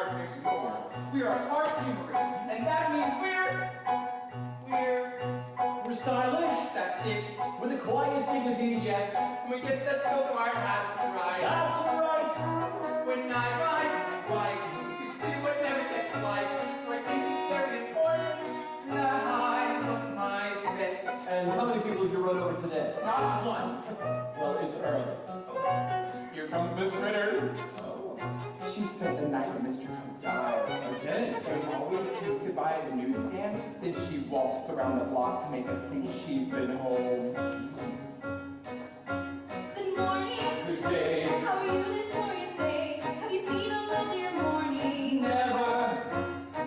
hardware store. We are perfumery, and that means we're stylish. That's it. With a quiet dignity. Yes, we get the tilt of our hats right. That's right. When I ride my bike, you see what never takes like. So I think it's very important that I look my best. And how many people have you run over today? Not one. Well, it's early. Oh, here comes Miss Ritter. Oh. She spent the night with Mr. Cook died. Okay. They always kiss goodbye at the newsstand. Then she walks around the block to make us think she's been home. Good morning. Good day. How are you this glorious day? Have you seen a lovelier morning? Never.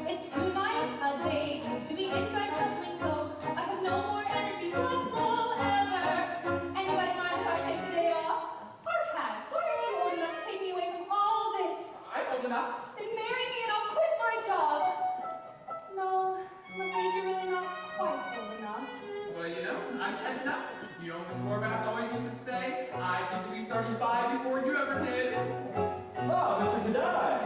It's too nice a day to be inside shuffling so. I have no more energy whatsoever. Anybody mind if I take the day off? Hardhat, why aren't you old enough to take me away from all this? I'm old enough. Then marry me and I'll quit my job. No, I'm afraid you're really not quite old enough. Well, you know, I'm catching up. You know, Miss Warback always used to say, I get to be 35 before you ever did. Ah, Mr. Kadai.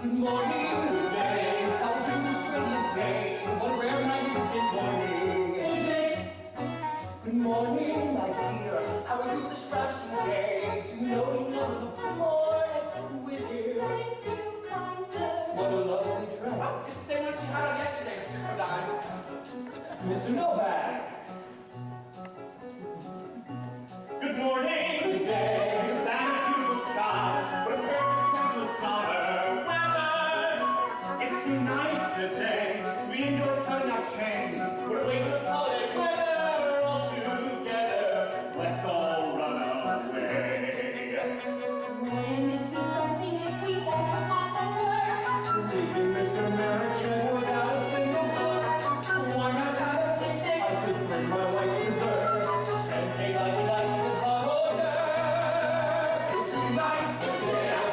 Good morning, good day. How are you this brilliant day? What a rare magnificent morning. Is it? Good morning, my dear. How are you this ravishing day? Do you know you never looked more exquisite? Thank you, kind sir. What a lovely Oh, it's the dress. same one she had on yesterday, Mr. Kodai. Mr. Novak. Good morning, good day. Isn't that a beautiful sky? What a perfect sample of summer weather. It's too nice a day to be indoors cutting out chains. What a waste of holiday weather all together. Let's all run away. Wouldn't it be something if we went to Hawthorne? Leaving Mr. Merrick without a single word. Why not have a picnic? I could bring my wife's preserves. Champagne like a nice with hot orders. It's too nice to stay out.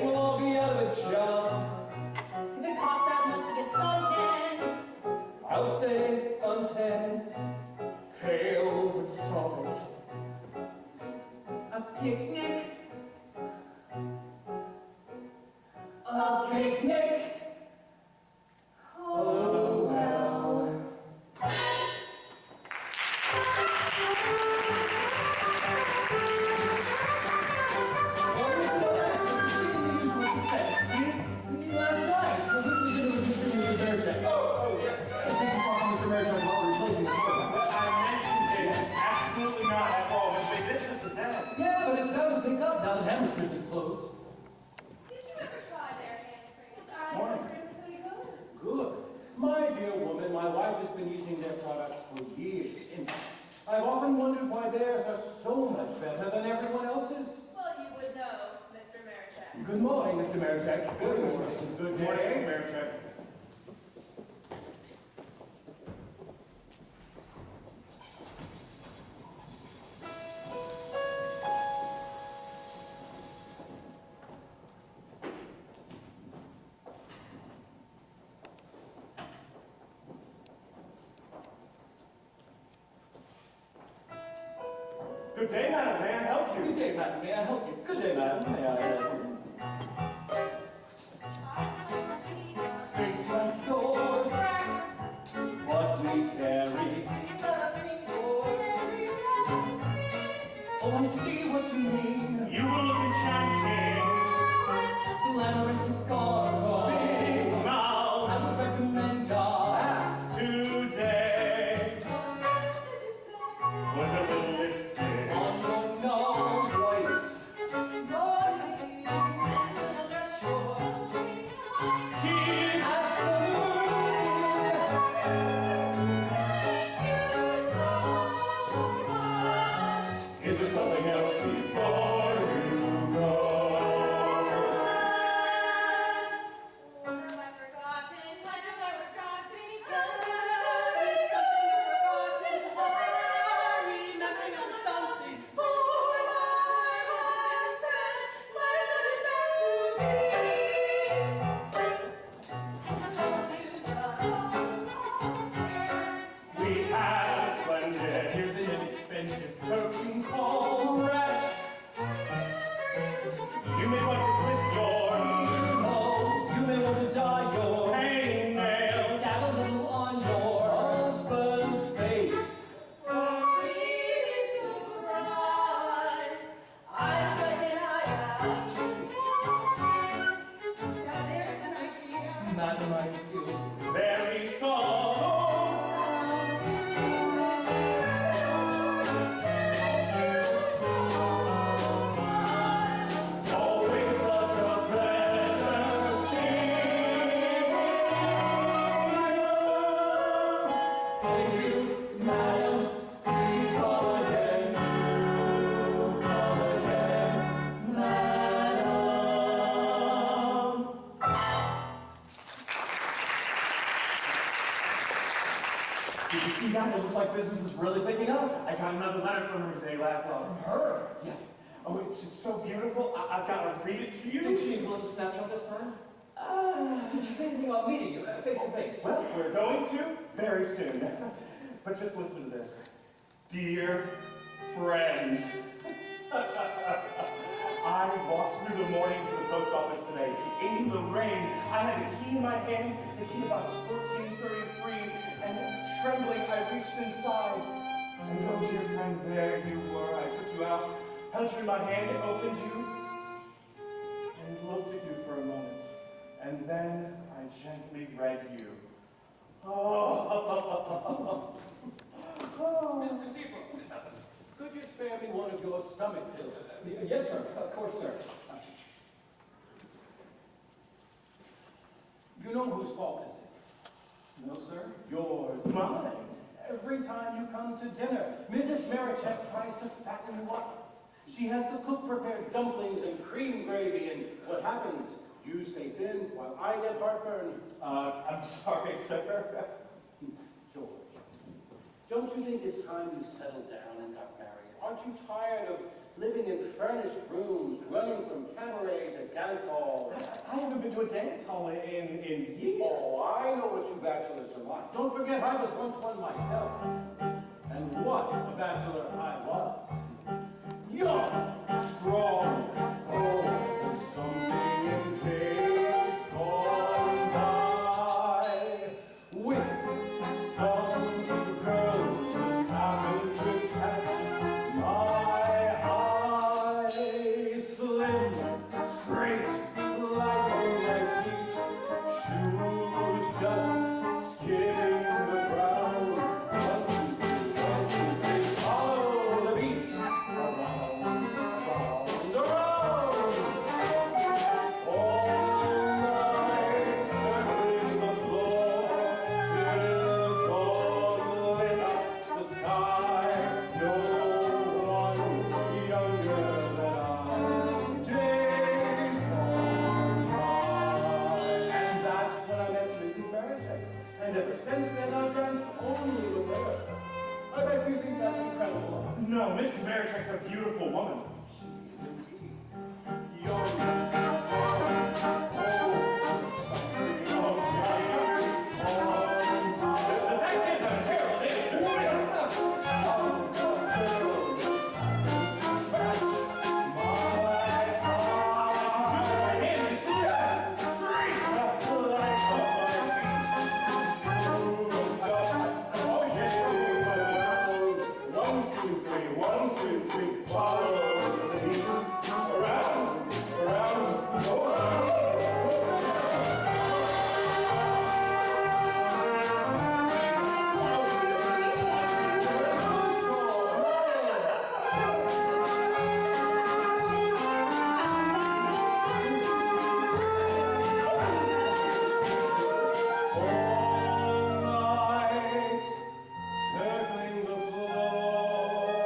We'll all be out of a job. If it costs that much to get suntan. I'll stay untanned. Pale but solvent. A picnic? A picnic. Oh, well. Oh, yes. Mr. Merrick while replacing the program. I mentioned it. Absolutely not. After all, this big business is that. Yeah, but it's time to pick up now that Hammersmith is closed. Did you ever try their hand cream? I Morning. never heard it was any good. Good. My dear woman, my wife has been using their products for years. In fact, I've often wondered why theirs are so much better than everyone else's. Well, you would know, Mr. Marichek. Good morning, Mr. Marichek. Good morning. Good morning, Mayor Check. Good day, madam. May I help you? Good day, madam. May I help you? Good day, madam. May I help you? Face like yours. What we carry. Oh, I see what you mean. You will look enchanting. Glamorous is gone. Big mouth. I would recommend a Today. Put a little lipstick. on your nose. Twice. Did you see that? It looks like business is really picking up. I got another letter from her today, Laszlo. From her? Yes. Oh, it's just so beautiful. I've got to read it to you. Did she include a snapshot this time? Did she say anything about meeting you face to face? Well, we're going to very soon. But just listen to this. Dear friend. I walked through the morning to the post office today. In the rain, I had the key in my hand, the key box 1433, and trembling, I reached inside. And oh, dear friend, there you were. I took you out, held you in my hand, and opened you, and looked at you for a moment. And then I gently read you. Oh. Mr. Seabrook, could you spare me one of your stomach pills? Yes, sir. Of course, sir. You know whose fault this is? No, sir. Yours. Mine. Every time you come to dinner, Mrs. Marichek tries to fatten you up. She has the cook prepare dumplings and cream gravy, and what happens? You stay thin while I get heartburn. I'm sorry, sir. George, don't you think it's time you settled down and got married? Aren't you tired of living in furnished rooms, running from cabaret to dance hall? I haven't been to a dance hall in years. Oh, I know what you bachelors are like. Don't forget, I was once one myself. And what a bachelor I was. Young, strong, oh, something in days gone by. With some girl who's happened to catch my eye. Slim, straight, light on my feet, shoes just skimming the ground. 1, 2, 3, follow the beat. Around, around. All night circling the floor till dawn lit up the sky. No one younger than I. Days gone by. And that's when I met Mrs. Marichek. And ever since then I've danced only with her. I bet you think that's incredible. No, Mrs. Marichek's a beautiful woman. She is indeed. Young, strong, The fact is, I'm a terrible dancer. Follow the beat. Around, around, around. All night, circling the floor,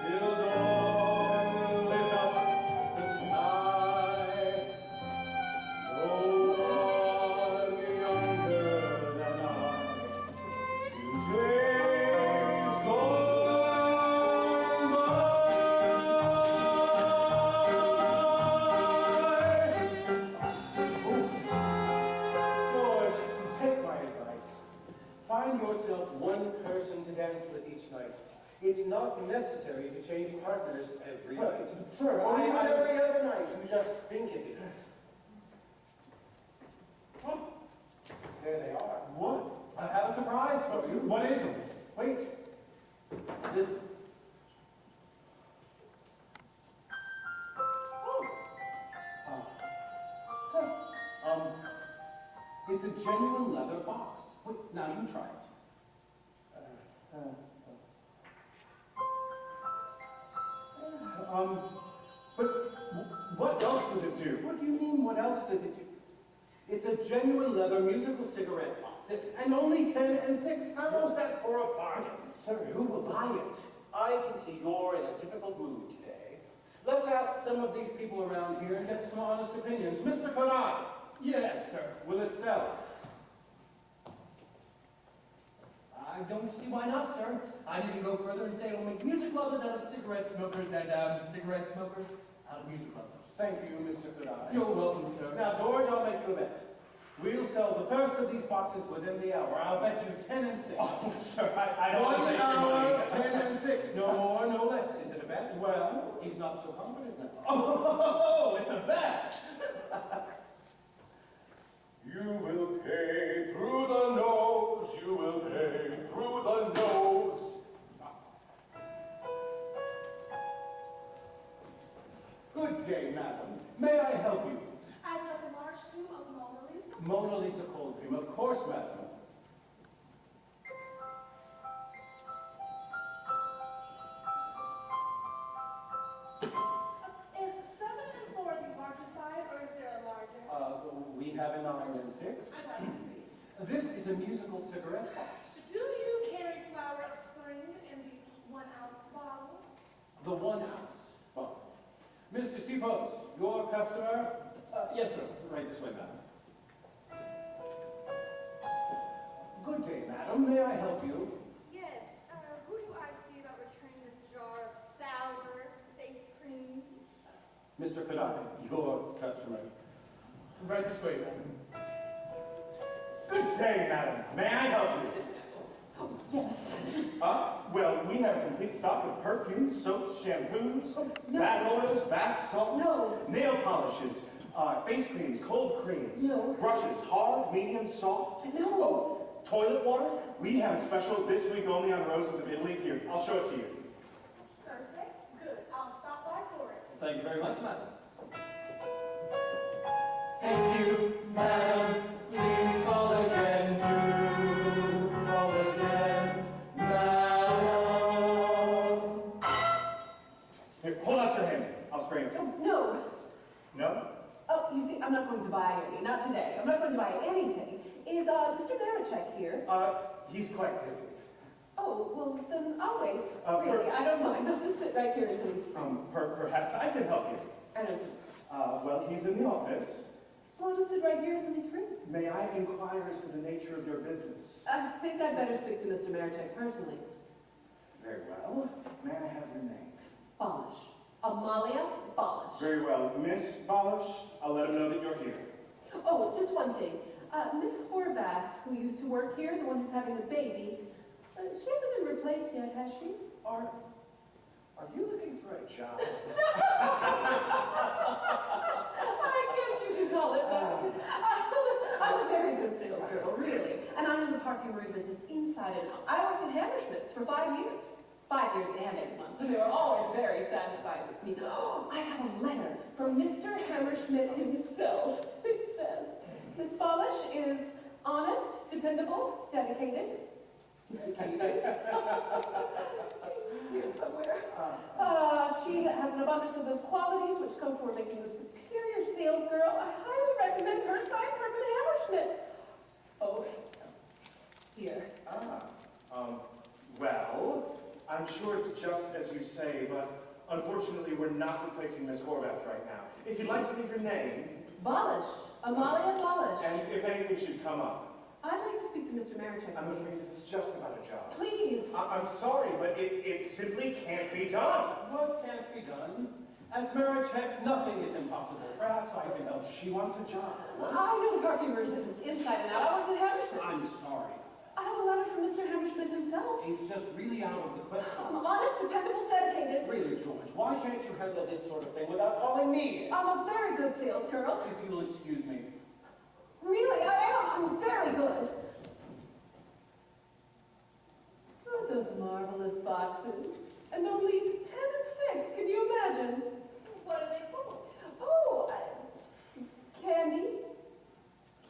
till dawn lit up the sky. No one younger than I, in days gone by. George, take my advice. Find yourself one person to dance with each night. It's not necessary to change partners every night. Sir, Or even every other night. You just think it is. There they are. What? I have a surprise for you. What is it? Wait. Listen. It's a genuine leather box. Wait, now you try it. But what else does it do? What do you mean, what else does it do? It's a genuine leather musical cigarette box, and only 10 and 6. How's that for a bargain? Sir, who will buy it? I can see you're in a difficult mood today. Let's ask some of these people around here and get some honest opinions. Mr. Conrad, Yes, sir. will it sell? I don't see why not, sir. I'd even go further and say it'll make music lovers out of cigarette smokers and cigarette smokers out of music lovers. Thank you, Mr. Goodeye. You're welcome, sir. Now, George, I'll make you a bet. We'll sell the first of these boxes within the hour. I'll bet you 10 and 6. Oh, sir, I don't 1 take your hour, money. 10 and 6. No more, no less. Is it a bet? Well, he's not so confident now. Oh, it's a bet. You will pay through the nose. You will pay through the nose. Good day, madam. May I help you? I'd like a large tube of Mona Lisa. Mona Lisa cold cream. Of course, madam. Is 7 and 4 the largest size, or is there a larger? We have a 9 and 6. I'd like to see it. This is a musical cigarette box. Do you carry Flower of Spring in the 1 ounce bottle? The 1 ounce bottle. Mr. Sipos, your customer? Yes, sir. Right this way, madam. Good day, madam. May I help you? Yes, who do I see about returning this jar of sour face cream? Mr. Kadai, your customer. Right this way, woman. Good day, madam. May I help you? Yes. Well, we have a complete stock of perfumes, soaps, shampoos, No. bath oils, bath salts, No. nail polishes, face creams, cold creams, No. brushes, hard, medium, soft. No. Oh, toilet water? We have a special this week only on Roses of Italy. Here, I'll show it to you. Thursday? Good. I'll stop by for it. Thank you very much, madam. Thank you, madam. Please call again. Do call again, madam. Here, hold out your hand. I'll spray it. Oh, no. No? Oh, you see, I'm not going to buy any. Not today. I'm not going to buy anything. Is Mr. Marichek here? He's quite busy. Oh, well, then I'll wait. Per- Really, I don't mind. I'll just sit right here until he's... Perhaps I can help you. I don't think so. Well, he's in the office. Well, I'll just sit right here until he's free. May I inquire as to the nature of your business? I think I'd better speak to Mr. Marichek personally. Very well. May I have your name? Bolish. Amalia Bolish. Very well. Miss Bolish, I'll let him know that you're here. Oh, just one thing. Miss Horvath, who used to work here, the one who's having the baby, she hasn't been replaced yet, has she? Are you looking for a job? I guess you could call it that. I'm a very good sales girl, really. And I know the perfumery business inside and out. I worked at Hammerschmidt's for 5 years. 5 years and 8 months. And they were always very satisfied with me. I have a letter from Mr. Hammerschmidt himself. It says, Miss Bolish is honest, dependable, dedicated. Dedicated. It's here somewhere. She has an abundance of those qualities which come toward making you a superior sales girl. I highly recommend her. Signed, Herman Hammerschmidt. Oh, here. Well, I'm sure it's just as you say, but unfortunately we're not replacing Miss Horvath right now. If you'd like to leave your name, Bolish. Amalia Bolish. and if anything should come up, I'd like to speak to Mr. Marichek, I'm afraid please. it's just about a job. Please. I'm sorry, but it simply can't be done. What can't be done? At Marichek's, nothing is impossible. Perhaps I can help. She wants a job. What? I know the perfumery business inside and out. I worked at Hammerschmidt. I'm sorry. I have a letter from Mr. Hammerschmidt himself. It's just really out of the question. I'm honest, dependable, dedicated. Really, George, why can't you handle this sort of thing without calling me in? I'm a very good sales girl. If you'll excuse me. Really, I am. I'm very good. Oh, those marvelous boxes. And only 10 and 6. Can you imagine? What are they for? Oh, candy.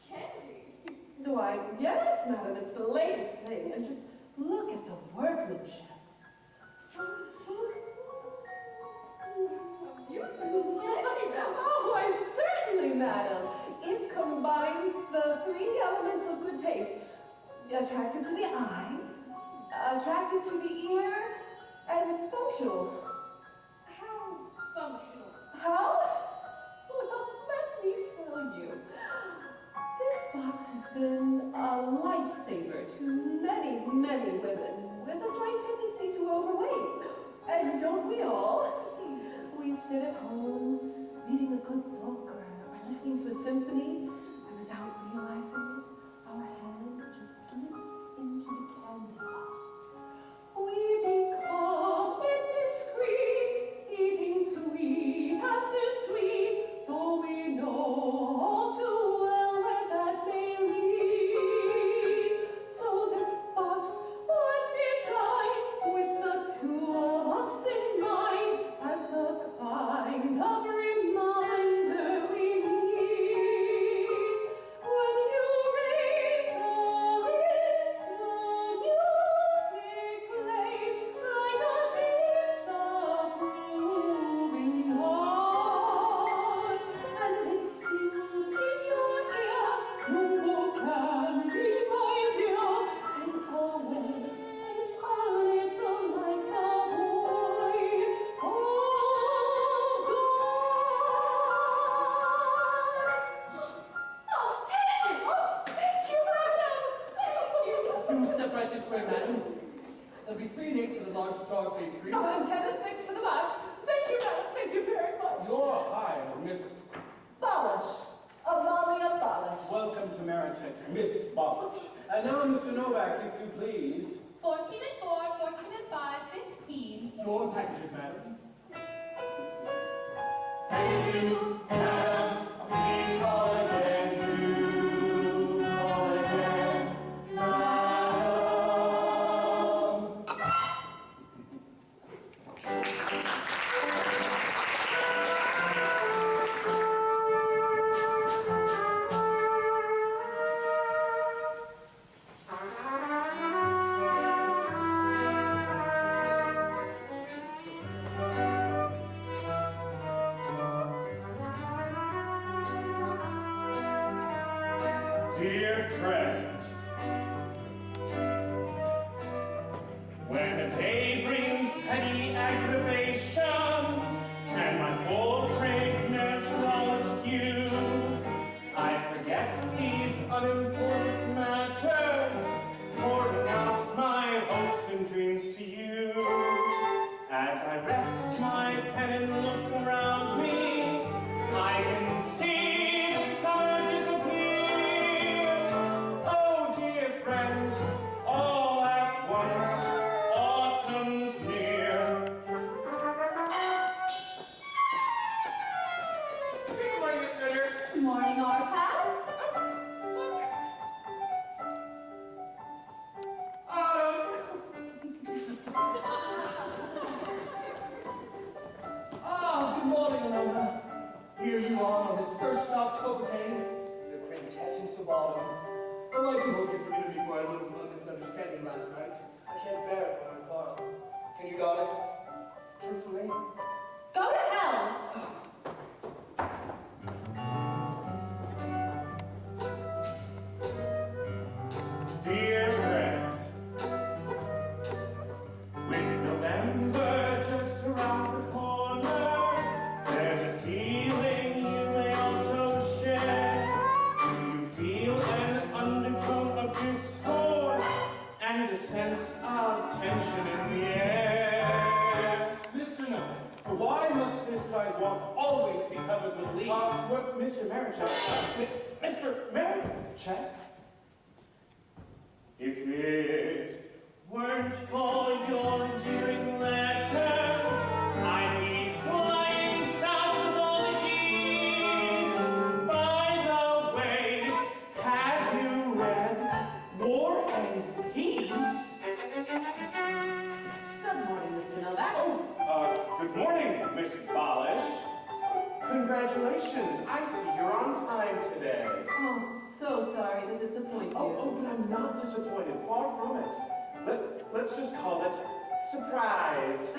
Candy. Why, yes, madam. It's the latest thing. And just look at the workmanship. Oh, why, certainly, madam. It combines the 3 elements of good taste. Attractive to the eye, attractive to the ear, and functional. How functional. How? Well, let me tell you. This box has been a lifesaver to many, many women. Do step right this way, madam. There'll be 3 and 8 for the large jar pastry. Oh, and 10 and 6 for the box. Thank you, madam. Thank you very much. You're hired, Miss. Polish. Amalia Polish. Welcome to Maritex, Miss Bobbish. And now, Mr. Novak, if you please. 14 and 4, 14 and 5, 15. Your packages, madam. Thank you, madam. Please call again. Do call again, madam. Dear friend, when a day brings petty aggravations and my poor fragrant all askew, I forget these unimportant matters, pouring out my hopes and dreams to you. As I rest my pen and look around me, I can see the summer disappear. Oh, dear friend, all at once, autumn's near. Good morning, Miss Ritter. Good morning, Arpad. Autumn. Ah, good morning, Alona. Here you are on this first October day, the quintessence of autumn. Oh, I do hope you forgive me for a little misunderstanding last night. I can't bear it when I quarrel. Can you guard it? Truthfully? Go to hell. Dear friend, with November just around the corner, there's a feeling you may also share. Do you feel an undertone of discord and a sense of tension in the air? Mr. Novak, why must this sidewalk always be covered with leaves? Mr. Marichet, Mr. Marichet? If it weren't for your endearing letters, I'd be flying south of all the keys. By the way, have you read War and Peace? Good morning, Mr. Novak. Good morning, Miss Balish. Congratulations, I see you're on time today. Oh, so sorry to disappoint you. Oh, but I'm not disappointed. Far from it. Let's just call it surprised.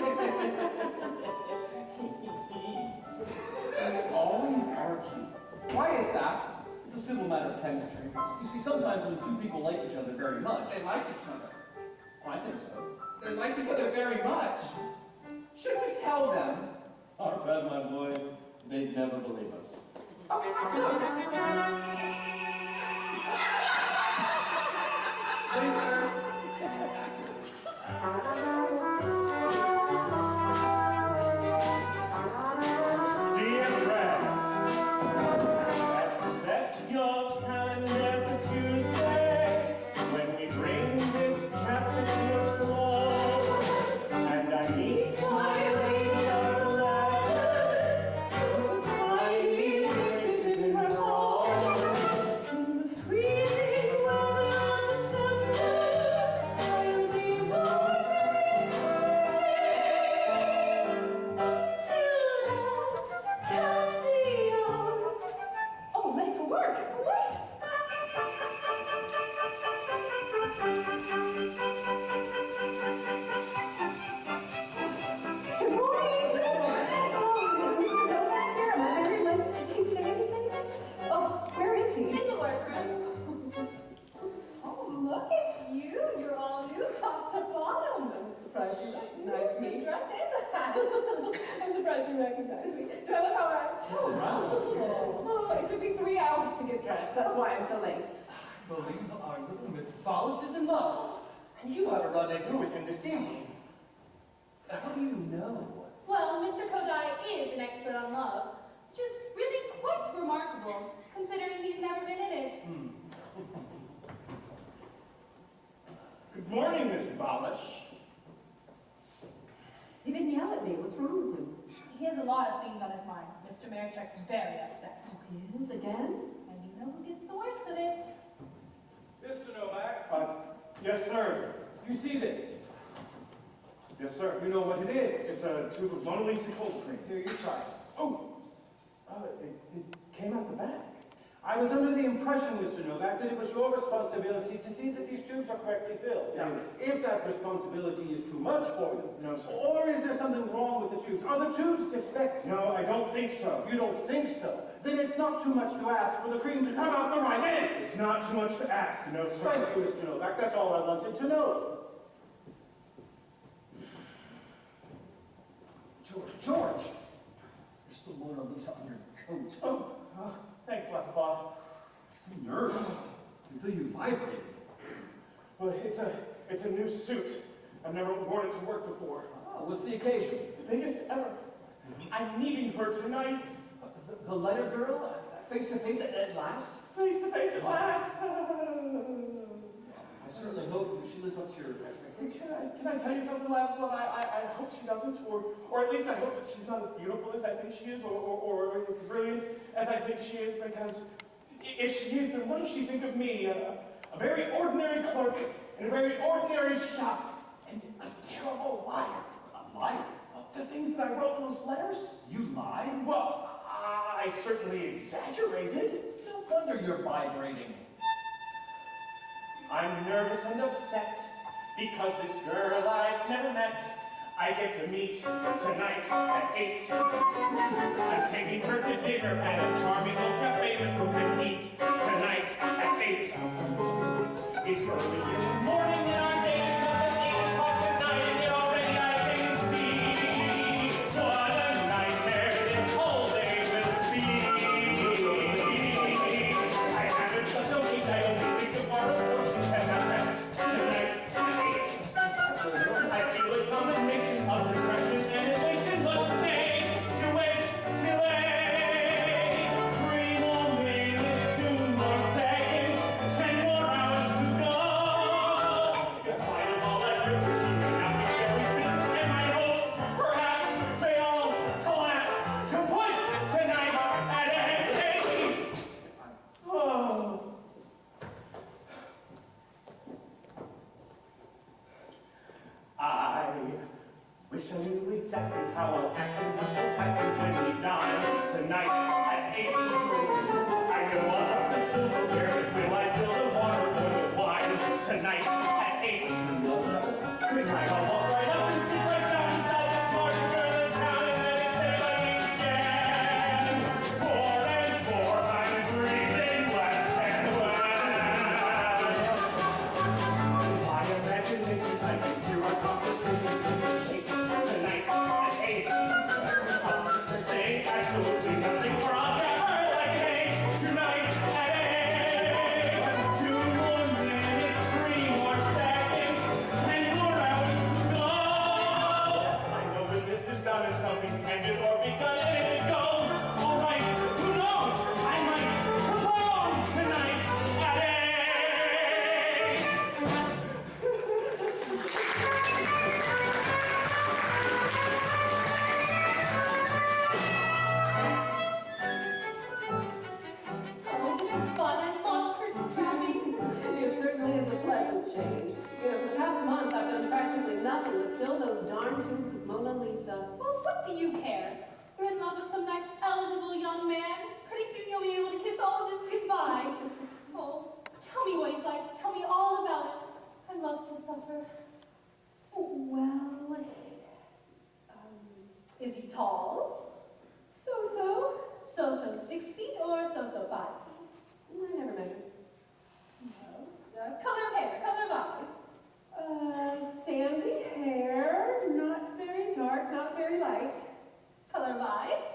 They always argue. Why is that? It's a simple matter of chemistry. You see, sometimes when 2 people like each other very much, They like each other. I think so. They like each other very much. Should we tell them? Arpad, my boy, they'd never believe us. Winter. Dear friend, have you set your calendar for Tuesday when we bring this chapter to a close? And I need finally your letters to finally listen in my home. In the freezing weather of December, I'll be more Oh, late for work. Late. Good morning. Oh, is Mr. Novak here? Am I very late? Did he say anything? Oh, where is he? In the workroom. Oh, look at you. You're all new top to bottom. I'm surprised you recognize me. Dress in. I'm surprised you recognize me. Do I look all right? Oh, it took me 3 hours to get dressed. That's why I'm so late. I believe our little Miss Balish is in love. And you have a rendezvous with him this evening. How do you know? Well, Mr. Kodai is an expert on love, which is really quite remarkable, considering he's never been in it. Good morning, Miss Balish. He didn't yell at me. What's wrong with him? He has a lot of things on his mind. Mr. Marichek's very upset. He is again? And you know who gets the worst of it. Mr. Novak, Yes, sir. you see this? Yes, sir. You know what it is? It's a tube of Mona Lisa cold cream. Here, you try it. It came out the back. I was under the impression, Mr. Novak, that it was your responsibility to see that these tubes are correctly filled. Now, Yes. if that responsibility is too much for you, No, sir. or is there something wrong with the tubes? Are the tubes defective? No, I don't think so. You don't think so? Then it's not too much to ask for the cream to come out the right end. It's not too much to ask, no, sir. Thank you, Mr. Novak. That's all I wanted to know. George! There's still Mona Lisa under your coat. Thanks, Lapafov. I'm so nervous. I feel you vibrating. Well, it's a new suit. I've never worn it to work before. Oh, what's the occasion? The biggest ever. I'm meeting her tonight. The letter girl? Face to face at last? Face to face at last. I certainly hope she lives up to your expectations. Can I tell you something, Lapslov? I hope she doesn't, or at least I hope that she's not as beautiful as I think she is, or as brilliant as I think she is, because if she is, then what does she think of me? A very ordinary clerk in a very ordinary shop, and a terrible liar. A liar? The things that I wrote in those letters? You lied? Well, I certainly exaggerated. It's no wonder you're vibrating. I'm nervous and upset because this girl I've never met, I get to meet tonight at 8. I'm taking her to dinner at a charming old cafe with who can eat tonight at 8. It's early in the morning and our date is not at 8 o'clock tonight, and yet already I can see what a nightmare this whole day will be. I haven't such a week, I only think of our fortunes and our text tonight at 8. I feel a combination of depression and elation, but stay to wait till 8. 3 more minutes, 2 more seconds, 10 more hours to go. In spite of all that repression, now we shall speak, and my hopes, perhaps, may all collapse complete tonight at 8. Oh. I wish I knew exactly how I'll act and what will happen when we dine tonight at 8. I know I'll drop the silverware, but will I spill the water or the wine tonight at 8? Tonight I'll walk right up and sit right down beside the smartest girl in town, and then it's anybody again. More and more I'm breathing less and less. My imagination, I can hear our conversation take shape tonight at 8. I'll sit there saying absolutely nothing, for I'll get her like an 8 tonight at 8. 2 more minutes, 3 more seconds, 10 more hours to go. I know when this is done, if something's ended or begun, and if it goes, all right, who knows? I might propose tonight at 8. Oh, this is fun. I love Christmas wrapping. It certainly is a pleasant change. You know, for the past month, I've done practically nothing but fill those darn tubes of Mona Lisa. Well, what do you care? You're in love with some nice, eligible young man. Pretty soon you'll be able to kiss all of this goodbye. Oh, tell me what he's like. Tell me all about it. I love to suffer. Well, is he tall? So-so. So-so 6 feet or so-so 5 feet? I never measured. No. Color of hair, color of eyes. Sandy hair, not very dark, not very light. Color of eyes.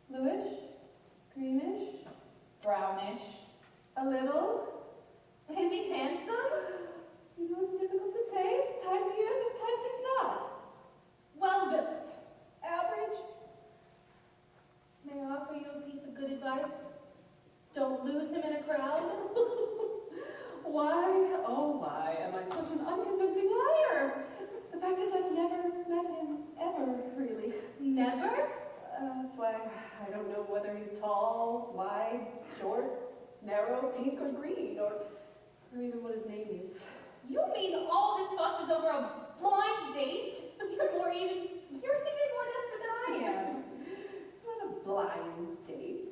Bluish, greenish, Brownish. a little. Is he handsome? pink or green, or even what his name is. You mean all this fuss is over a blind date? You're thinking more desperate than I am. It's not a blind date.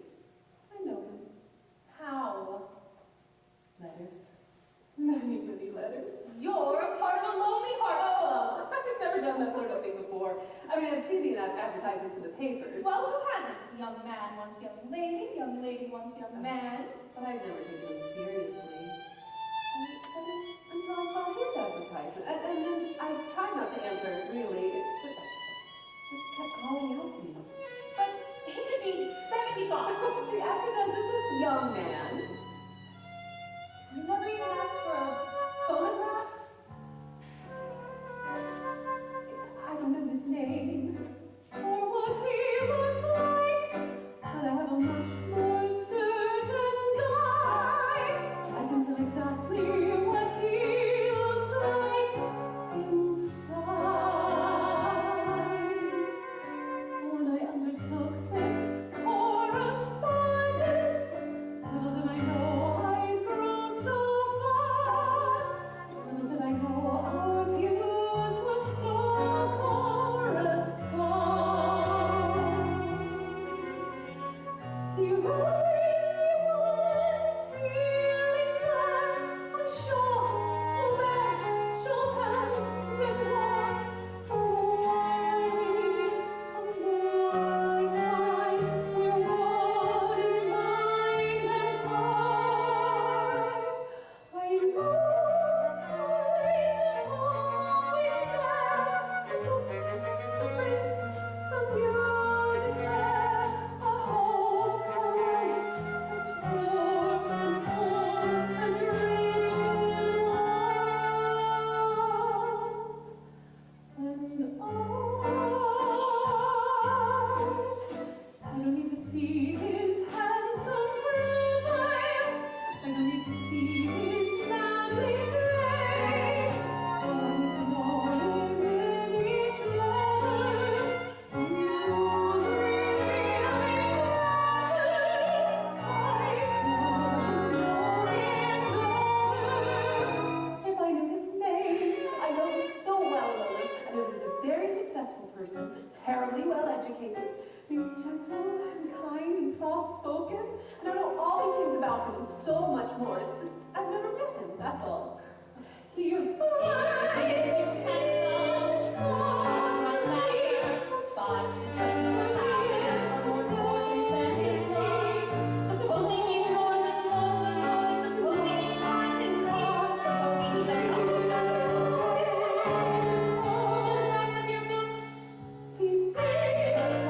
I know him. How? Letters. Many, many letters. You're a part of a Lonely Hearts Club. Oh, I've never done that sort of thing before. I mean, I've seen the advertisements in the papers. Well, who hasn't? Young man wants young lady wants young man. But I've never taken them seriously. Until I saw his advertisement. And then I tried not to answer it, really. It just kept calling out to me. But he could be 75. The advertisement says young man. You never even asked for a photograph? I don't know his name or what he looks like, but I have a much more certain guide. I can tell exactly what he looks like inside. When I undertook this correspondence, little did I know I'd grow so fast. Little did I know our views would so correspond. He writes me what his feelings are on Shaw, Flaubert, Chopin, Renoir, we're one in mind and heart. I know we share the looks, the prints, the music there, a hope, a life that's warm and full and rich in love. And art, I don't need to see his handsome profile. I don't need to see his manly frame. All I need to know is in each letter, in each wandering feeling I couldn't know it better if I knew his name. I know him so well, Lola. I know he's a very successful person, terribly well educated. He's gentle and kind and soft-spoken. And I know all these things about him and so much more. It's just, I've never met him, that's all. He finds his tears, thoughts and leaves. Supposing he snores and snores, supposing he finds his teeth, supposing he's a the life of your books. He thinks as I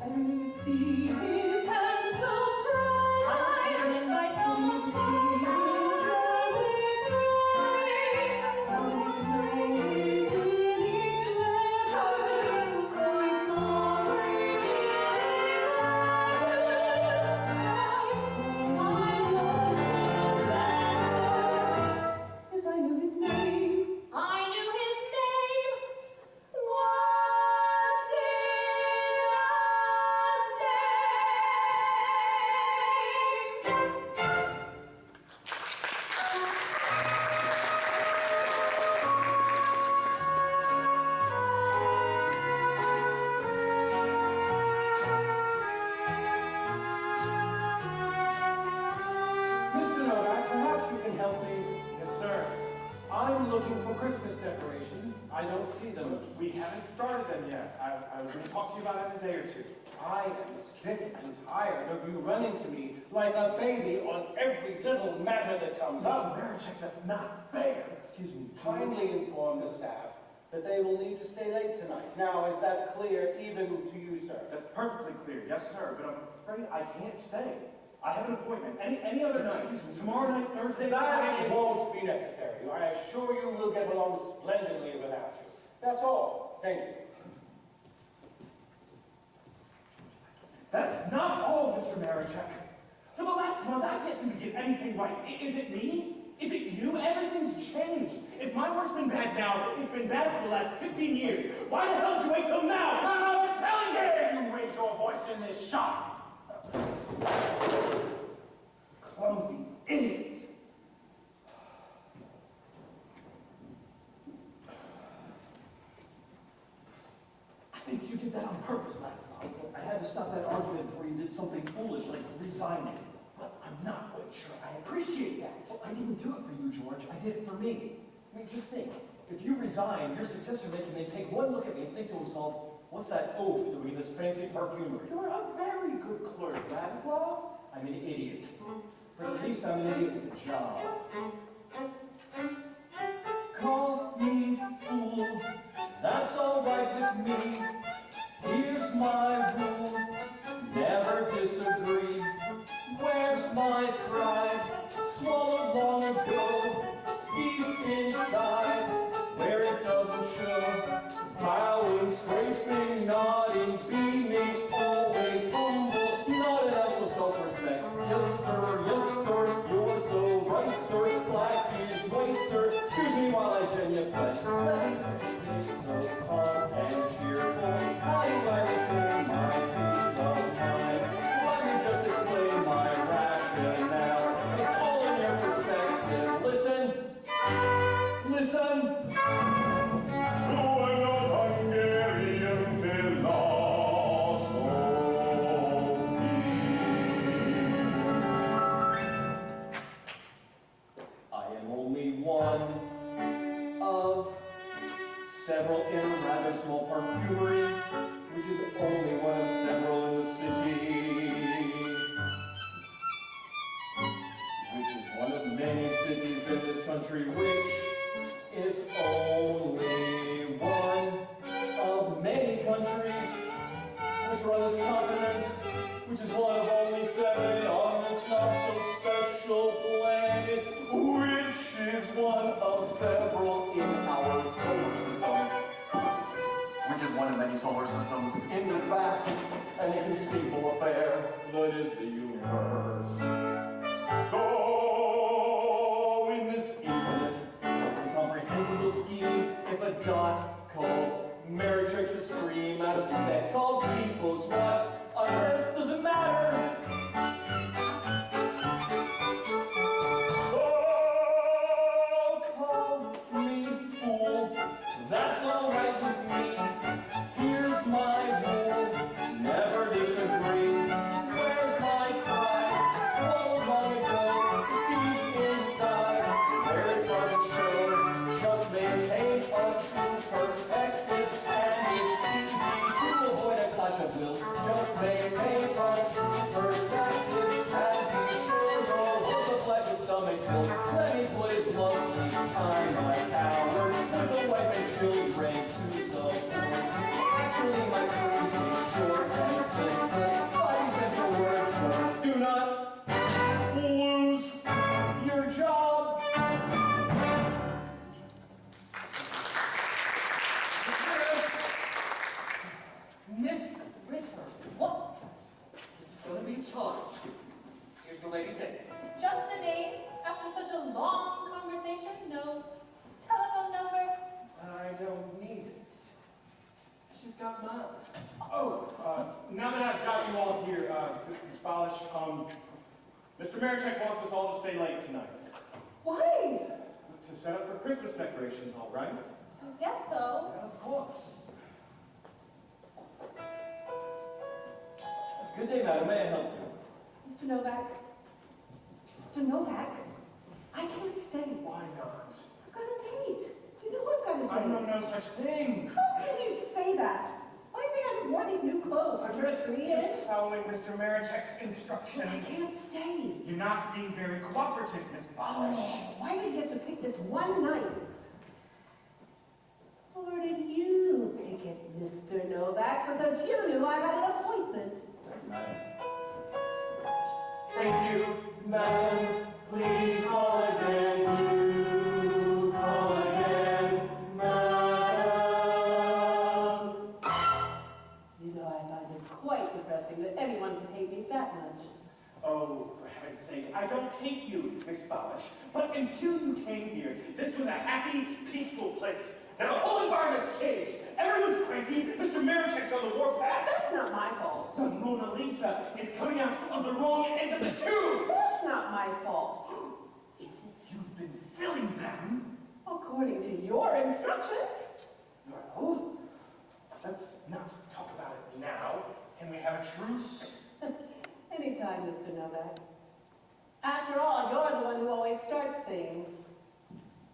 I don't need to see his handsome pride. I don't need to see his lovely frame. I need to know he's in each letter, like Aubrey if I knew his name. I knew his name. What's in Mr. Novak, perhaps you can help me. Yes, sir. I'm looking for Christmas decorations. I don't see them. We haven't started them yet. I was going to talk to you about it in a day or two. I am sick and tired of you running to me like a baby on every little matter that comes up. Mr. Marichek, that's not fair. Excuse me. Kindly inform the staff that they will need to stay late tonight. Now, is that clear even to you, sir? That's perfectly clear, yes, sir, but I'm afraid I can't stay. I have an appointment. Any other night. Tomorrow night, Thursday. That won't be necessary. I assure you we'll get along splendidly without you. That's all. Thank you. That's not all, Mr. Marichek. For the last month, I can't seem to get anything right. Is it me? Is it you? Everything's changed. If my work's been bad now, it's been bad for the last 15 years. Why the hell did you wait till now? How dare you raise your voice in this shop? Clumsy idiots. I think you did that on purpose, Ladislav. I had to stop that argument before you did something foolish like resigning. But I'm not quite sure I appreciate that. Well, I didn't do it for you, George. I did it for me. I mean, just think. If you resign, your successor may take one look at me and think to himself, what's that oaf doing in this fancy perfumery? You're a very good clerk, Ladislav. I'm an idiot. But at least I'm an idiot with a job. Call me fool, that's all right with me. Here's my rule, never disagree. Where's my pride? Swallowed long ago, deep inside, where it doesn't show. Bowing, scraping, nodding, beaming, always humble, not an ounce of self-respect. Yes, sir, you're so right, sir. Black is white, sir. Excuse me while I genuflect. Let me so calm and cheerful. How you entertain my peace of mind. Let me just explain my rationale. It's all in your perspective. Listen. To an old Hungarian philosophy. I am only one of several in a rather small perfumery, which is only one of several in the city, which is one of many cities in this country, which is only one of many countries which run this continent, which is one of only 7 on this not-so-special planet, which is one of several in our solar system, which is one of many solar systems in this vast and inconceivable affair that is the universe. So, in this infinite, incomprehensible scheme, if a dot called Marichek should scream at a speck called Cephos, what on earth does it matter? Oh, call me fool, that's all right with me. Here's my rule, never disagree. Where's my pride? Swallowed long ago, deep inside, where it doesn't show. Just maintain a true perspective, and it's easy to avoid a clash of wills. Just maintain a true perspective, and be sure your words look like a stomach filled. Let me put it bluntly, I'm a coward with a wife and children to support. Actually, my creed is short and simple. 5 essential words, George. Do not lose your job. Miss Ritter, what? This is going to be a charge. Here's the lady's name. Just a name after such a long conversation? No telephone number? I don't need it. She's got mine. Oh, now that I've got you all here, Ms. Balish, Mr. Marichek wants us all to stay late tonight. Why? To set up for Christmas decorations, all right? I guess so. Yeah, of course. Good day, madam. May I help you? Mr. Novak? Mr. Novak? I can't stay. Why not? I've got a date. You know I've got a date. I know no such thing. How can you say that? Why do you think I have worn these new clothes for a tree? Just following Mr. Marichek's I instructions. can't stay. You're not being very cooperative, Miss Balish. Oh, why did you have to pick this one night? Or did you pick it, Mr. Novak, because you knew I had an appointment? Madam. Thank you, madam, please call again. Do call again, madam. You know, I find it quite depressing that anyone can hate me that much. Oh, for heaven's sake, I don't hate you, Miss Ballish, but until you came here, this was a happy, peaceful place. Now the whole environment's changed. Everyone's cranky. Mr. Marichek's on the warpath. That's not my fault. The Mona Lisa is coming out of the wrong end of the tubes. That's not my fault. Is it you've been filling them? According to your instructions. Well, let's not talk about it now. Can we have a truce? Anytime, Mr. Novak. After all, you're the one who always starts things.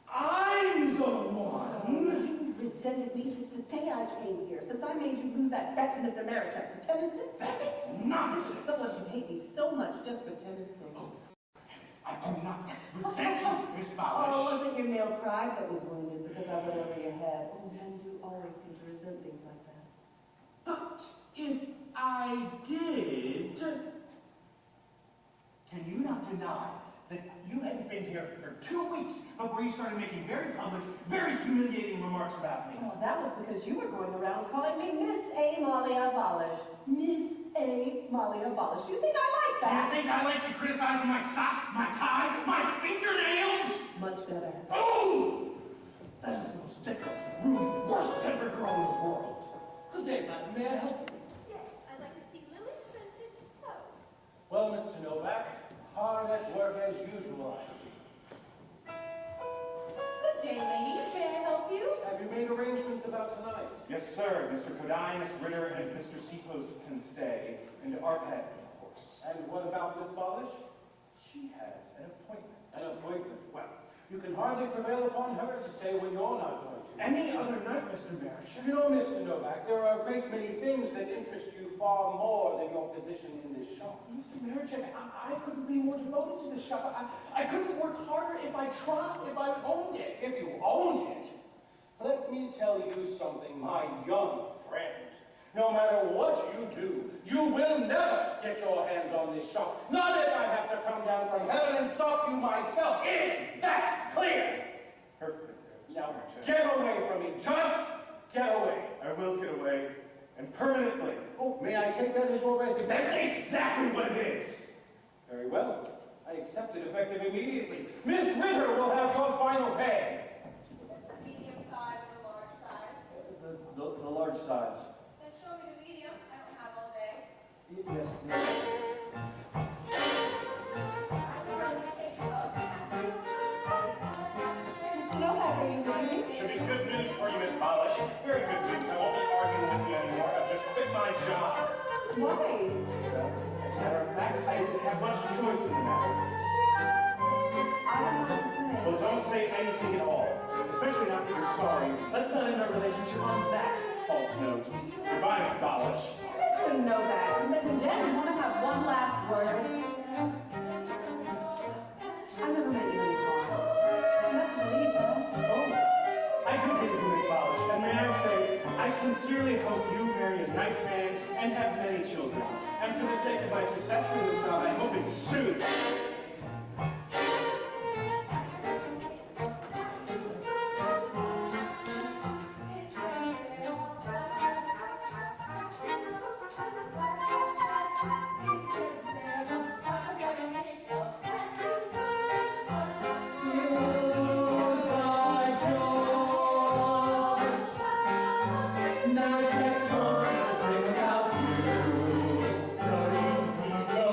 I'm the one. You've resented me since the day I came here, since I made you lose that bet to Mr. Marichek for 10 cents. That is nonsense. Someone can hate me so much just for 10 cents. I do not resent you, Miss Ballish. Oh, was it your male pride that was wounded because I went over your head? Oh, men do always seem to resent things like that. But if I did, can you not deny that you had been here for 2 weeks before you started making very public, very humiliating remarks about me? Oh, that was because you were going around calling me Miss Amalia Ballish. Miss Amalia Ballish. You think I like Do you that? think I like you criticizing my socks, my tie, my fingernails? Much better. Oh! That is the most difficult, rude, worst-tempered girl in the world. Good day, madam. May I help you? Yes, I'd like to see Lily scented soap. Well, Mr. Novak, hard at work as usual, I see. Good day, ladies. May I help you? Have you made arrangements about tonight? Yes, sir. Mr. Kodai, Miss Ritter, and Mr. Seapos can stay. And our pet, of course. And what about Miss Ballish? She has an appointment. An appointment. Well, you can hardly prevail upon her to stay when you're not going to. Any other night, Mr. Marichek. You know, Mr. Novak, there are a great many things that interest you far more than your position in this shop. Mr. Marichek, I couldn't be more devoted to the shop. I couldn't work harder if I tried, if I owned it. If you owned it, let me tell you something, my young friend. No matter what you do, you will never get your hands on this shop. Not if I have to come down from heaven and stop you myself. Is that clear? Perfect. Now, get away from me. Just get away. I will get away, and permanently. Oh, may I take that as your resignation? That's exactly what it is. Very well. I accept it effective immediately. Miss Ritter will have your final pay. Is this the medium size or the large size? The large size. Then show me the medium. I don't have all day. Yes. Mr. Novak, are you leaving? Should be good news for you, Miss Ballish. Very good news. I won't be arguing with you anymore. I've just quit my job. Why? As a matter of fact, I didn't have much choice in the matter. I don't know what to say. Well, don't say anything at all, especially not that you're sorry. Let's not end our relationship on that false note. Goodbye, Miss Ballish. Mr. Novak, the condemned want to have one last word. I never met you in the car. You have to leave, though. Oh, I do give you, Miss Ballish, and may I say, I sincerely hope you marry a nice man and have many children. And for the sake of my success in this job, I hope it's soon. Sorry to see you go.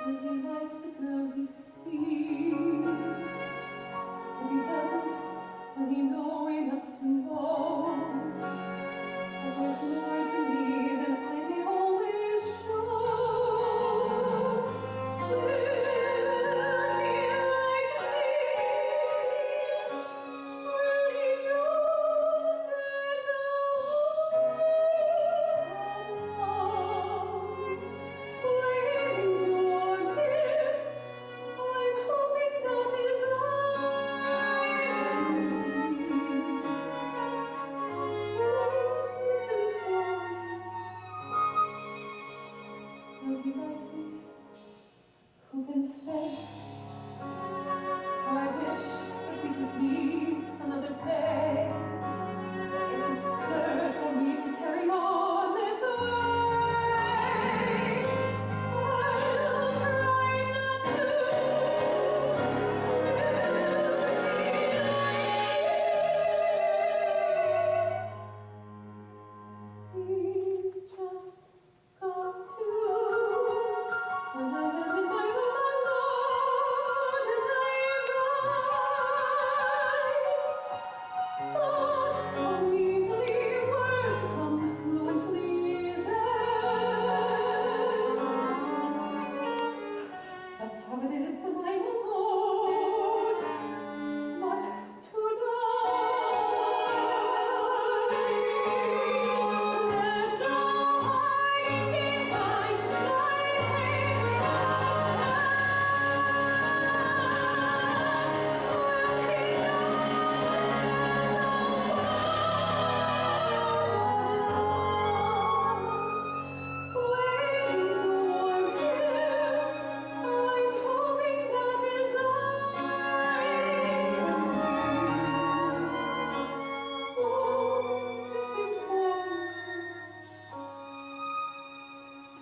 Will he like the girl he sees? If he doesn't, will he know enough to know that there's more to me than I may always show? Will he like me? Will he know there's a love waiting toward him? I'm hoping that his eyes won't misinform. Will he like me? Who can say? For I wish that we could meet another day. It's absurd for me to carry on this way. I'll try not to. He's just got to. When I am in my room alone and I write, thoughts come easily, words come fluently then. That's how it is when I'm alone. But tonight, there's no hiding behind my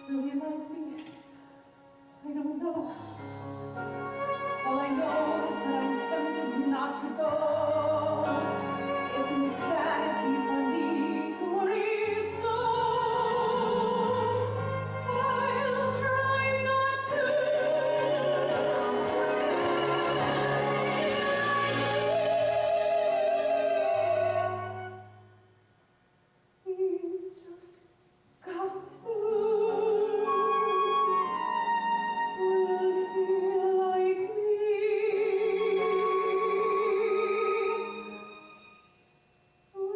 Will he like me? I don't know. All I know is that I'm tempted not to go. It's insanity for me to worry so. I'll try not to. He's just got to. Will he like me? Will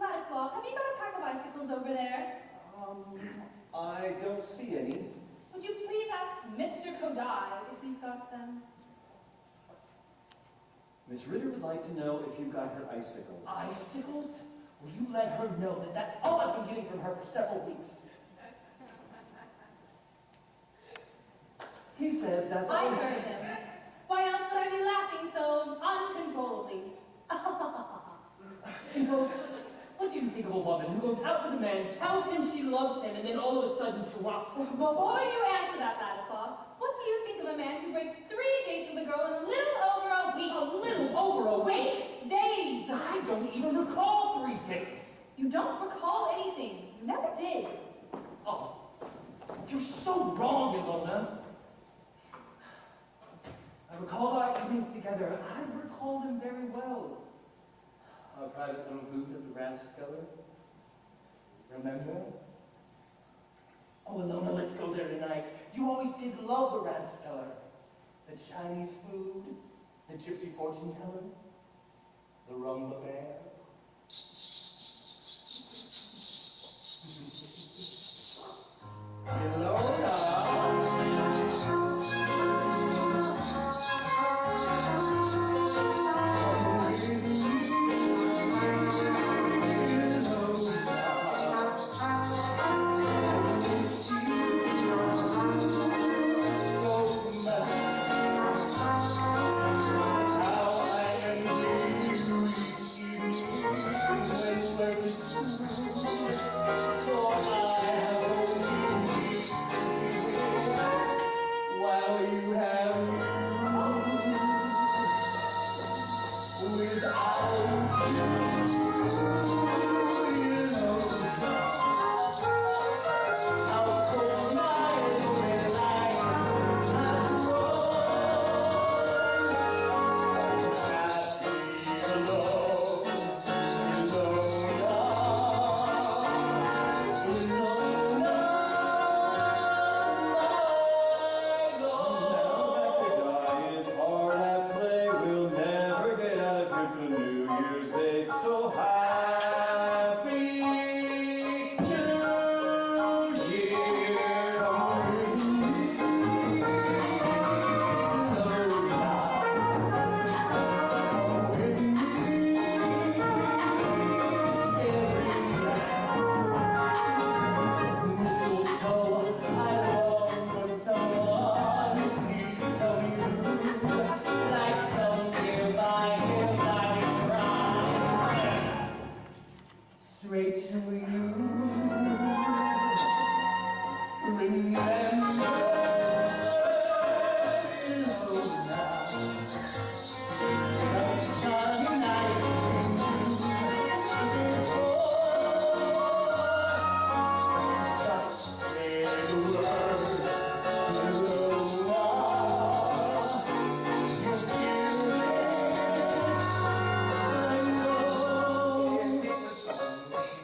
Ladislaw, have you got a pack of icicles over there? I don't see any. Would you please ask Mr. Kodai if he's got them? Miss Ritter would like to know if you've got her icicles. Icicles? Will you let her know that that's all I've been getting from her for several weeks? He says that's I all. heard him. Why else would I be laughing so uncontrollably? Simples, what do you think of a woman who goes out with a man, tells him she loves him, and then all of a sudden drops him? Before you answer that, Ladislaw, what do you think of a man who breaks 3 dates with a girl in a little over a week? A little over a week? 8 days! I don't even recall 3 dates. You don't recall anything. You never did. Oh, you're so wrong, Ilona. I recall our evenings together. I recall them very well. Our private little booth at the Rathskeller. Remember? Oh, Ilona, let's go there tonight. You always did love the Rathskeller. The Chinese food, the gypsy fortune teller, the rumba bear. If it was only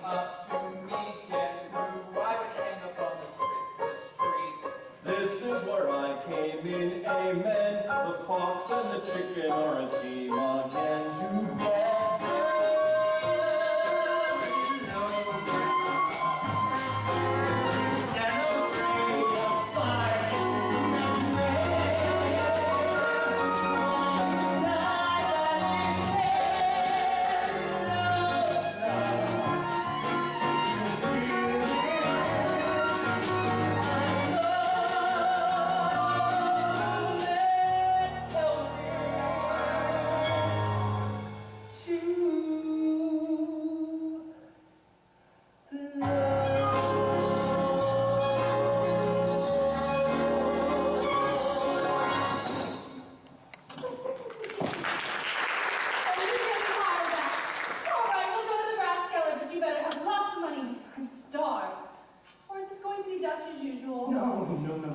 up to me, guess who I would end up on the Christmas tree? This is where I came in, amen. The fox and the chicken are a team again together.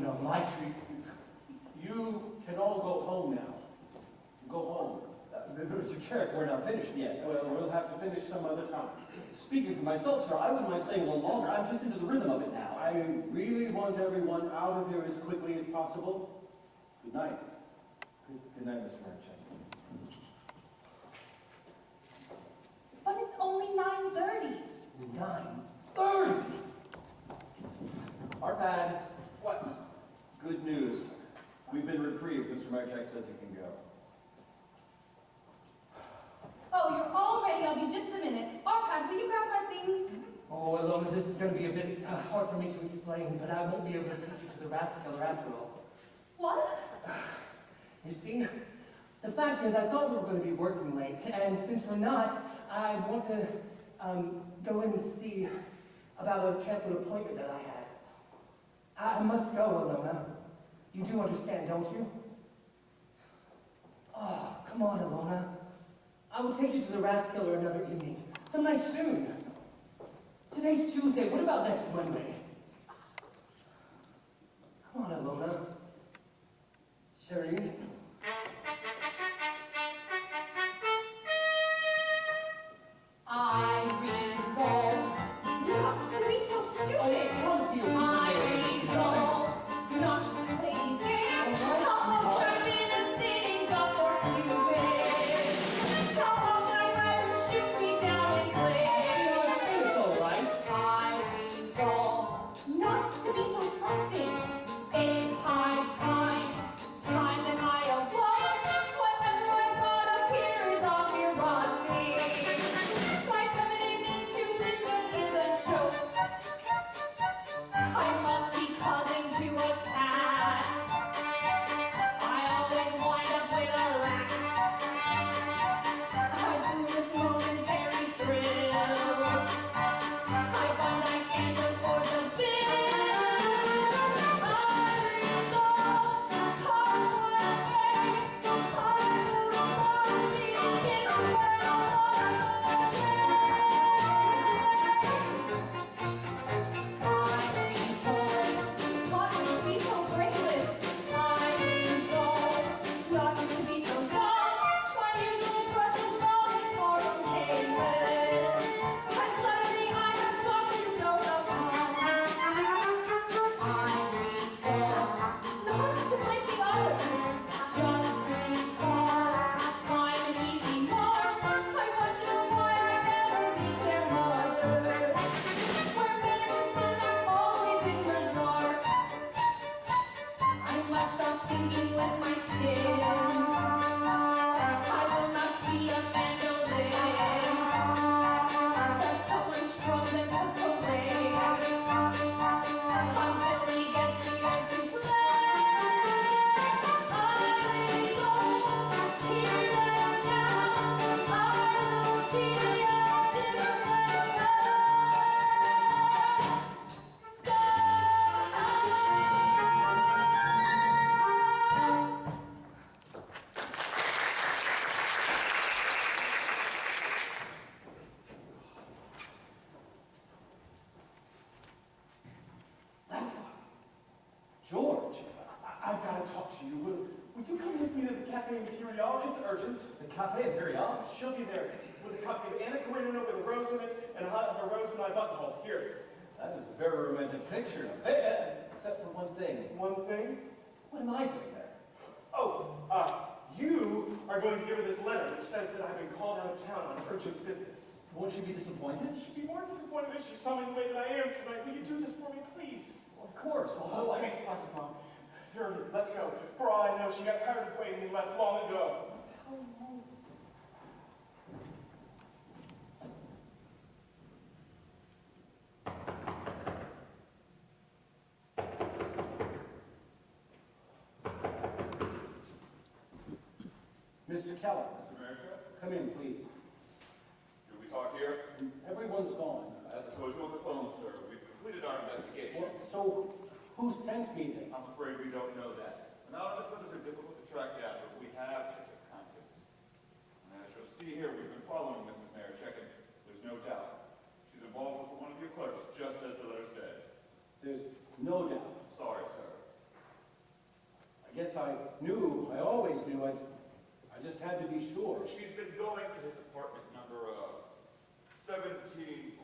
No, my treat. You can all go home now. Go home. Mr. Cherrick, we're not finished yet. Well, we'll have to finish some other time. Speaking for myself, sir, I wouldn't mind staying a little longer. I'm just into the rhythm of it now. I really want everyone out of here as quickly as possible. Good night. Good night, Mr. Merchant. But it's only 9:30. 9:30. Our bad. What? Good news. We've been reprieved. Mr. Marchak says you can go. Oh, you're all ready. I'll be just a minute. Arpad, will you grab our things? Oh, Ilona, this is going to be a bit hard for me to explain, but I won't be able to take you to the Rathskeller after all. What? You see, the fact is, I thought we were going to be working late, and since we're not, I want to go in and see about a canceled appointment that I had. I must go, Ilona. You do understand, don't you? Oh, come on, Ilona. I will take you to the Rathskeller another evening, some night soon. Today's Tuesday. What about next Monday? Come on, Ilona. Sherry. I resolve not to be so stupid. Trust me, I resolve not to play these games. Come on, I'm in a sitting duck or Cupid. Come on, my friends, shoot me down and play. It's all right. I resolve Cafe Imperial. It's urgent. The Cafe Imperial? She'll be there with a copy of Anna Karenina with a rose in it and a rose in my buttonhole. Here. That is a very romantic picture. Except for one thing. One thing. What am I doing there? Oh, you are going to give her this letter which says that I've been called out of town on urgent business. Won't she be disappointed? She'd be more disappointed if she saw me the way that I am tonight. Will you do this for me, please? Of course. Oh, thanks, Mom. Here, let's go. For all I know, she got tired of waiting and left long ago. How long? Mr. Keller, Mr. Merritt, come in, please. do we talk here? Everyone's gone. As I told you on the phone, sir, we've completed our investigation. So, who sent me this? I'm afraid we don't know that. Anonymous letters are difficult to track down, but we have checked its contents. And as you'll see here, we've been following Mrs. Merritt, and there's no doubt. She's involved with one of your clerks, just as the letter said. There's no doubt. I'm sorry, sir. I guess I always knew it. I just had to be sure. She's been going to his apartment number 17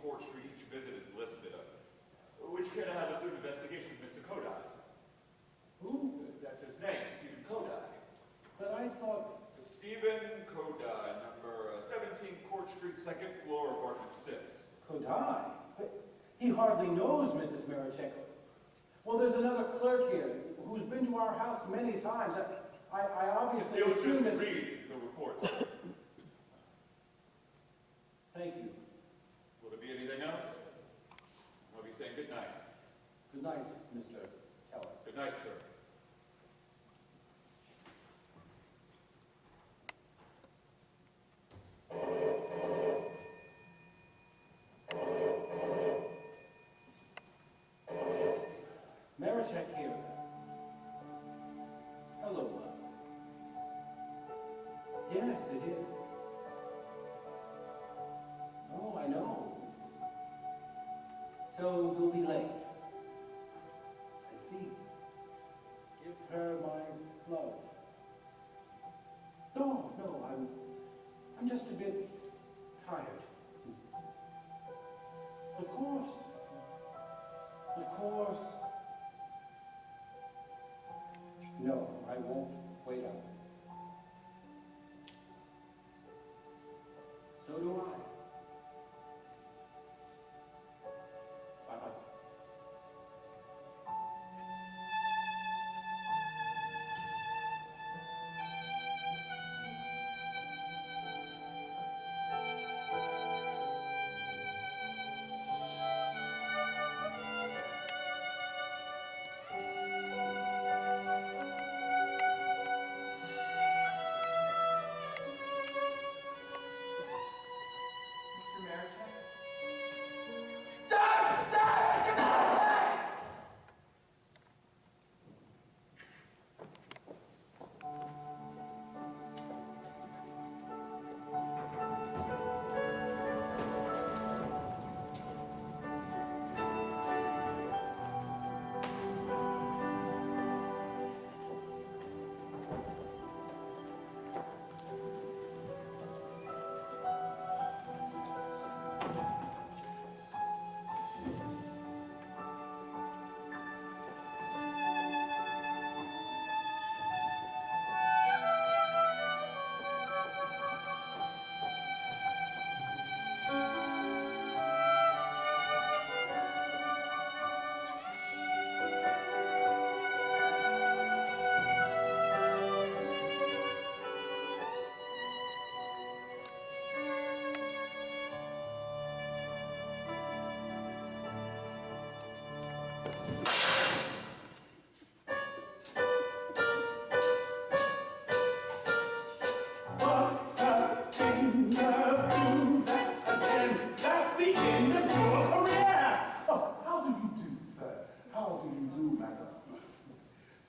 Court Street. Each visit is listed. Would you care to have us do an investigation of Mr. Kodai? Who? That's his name, Stephen Kodai. But I thought... Stephen Kodai, number 17 Court Street, second floor, apartment 6. Kodai? But he hardly knows Mrs. Maricheko. Well, there's another clerk here who's been to our house many times. I obviously He'll assume just that... read the reports. Thank you. Will there be anything else? I'll be saying good night. Good night, Mr. Keller. Good night, sir. Marichek here. Hello, love. Yes, it is. Oh, I know. So you'll be late. I see. Give her my love. No, I'm just a bit tired. Of course. No, I won't wait up. So do I. Bye-bye. Mr. Marichek?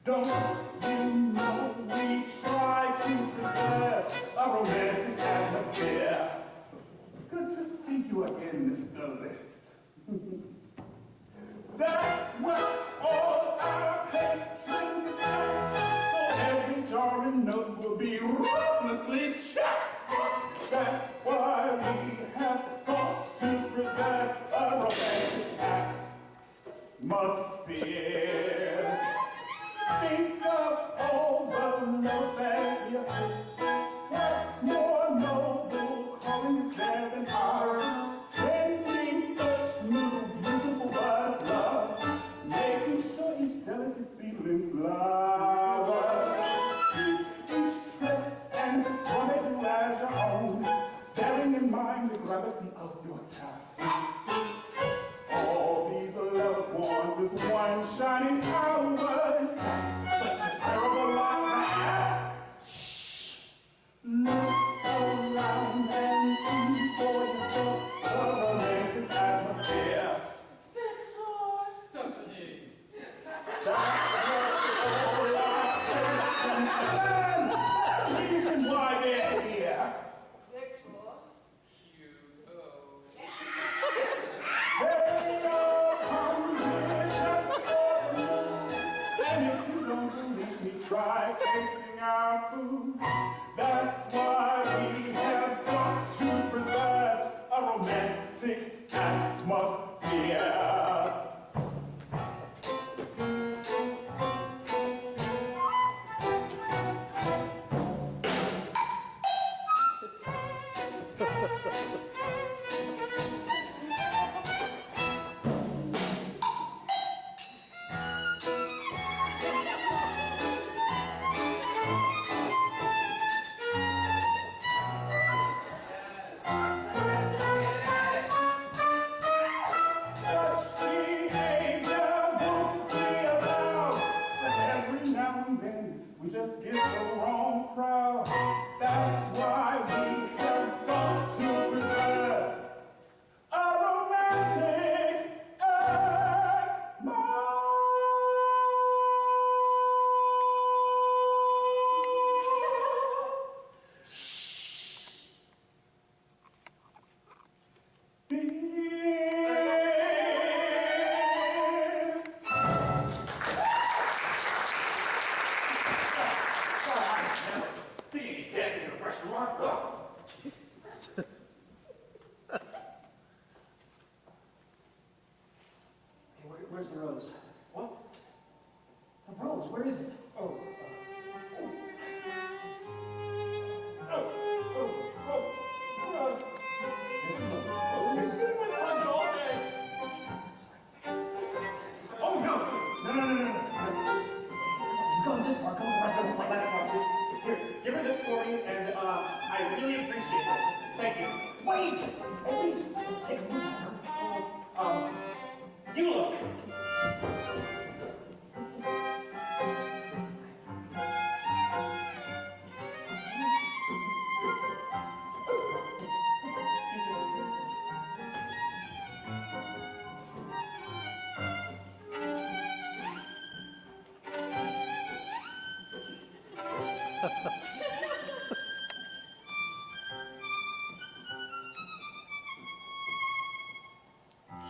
Don't you know we try to preserve a romantic atmosphere? Good to see you again, Mr. List. That's what all our patrons expect, so every jarring note will be atmosphere. Think of all the love that we assist. What more noble calling is there than ours? Tending each new beautiful bud of love, making sure each delicate seedling flower, treat each tress and form it as your own, bearing in mind the gravity of your task. All these love wants is one shining hours. Such a terrible lot to have. Shh! Look around and see for yourself the romantic atmosphere. Stephanie. That's the reason why they're here. Victor. Hugo. They all come here just for you. And if you don't believe me, try tasting our food. That's why we have got to preserve a romantic atmosphere. Such behavior won't be allowed. But every now and then we just get the wrong crowd. That's why we have got to preserve a romantic Seeing you dancing in a restaurant? Where's the rose? What? The rose, where is it? Oh, It's been my friend all day. Oh, no. you've gone this far, come the rest of the way. Let's not just... Here, give her this for me, and I really appreciate this. Thank you. Wait! At least, let's take a look at her. You look.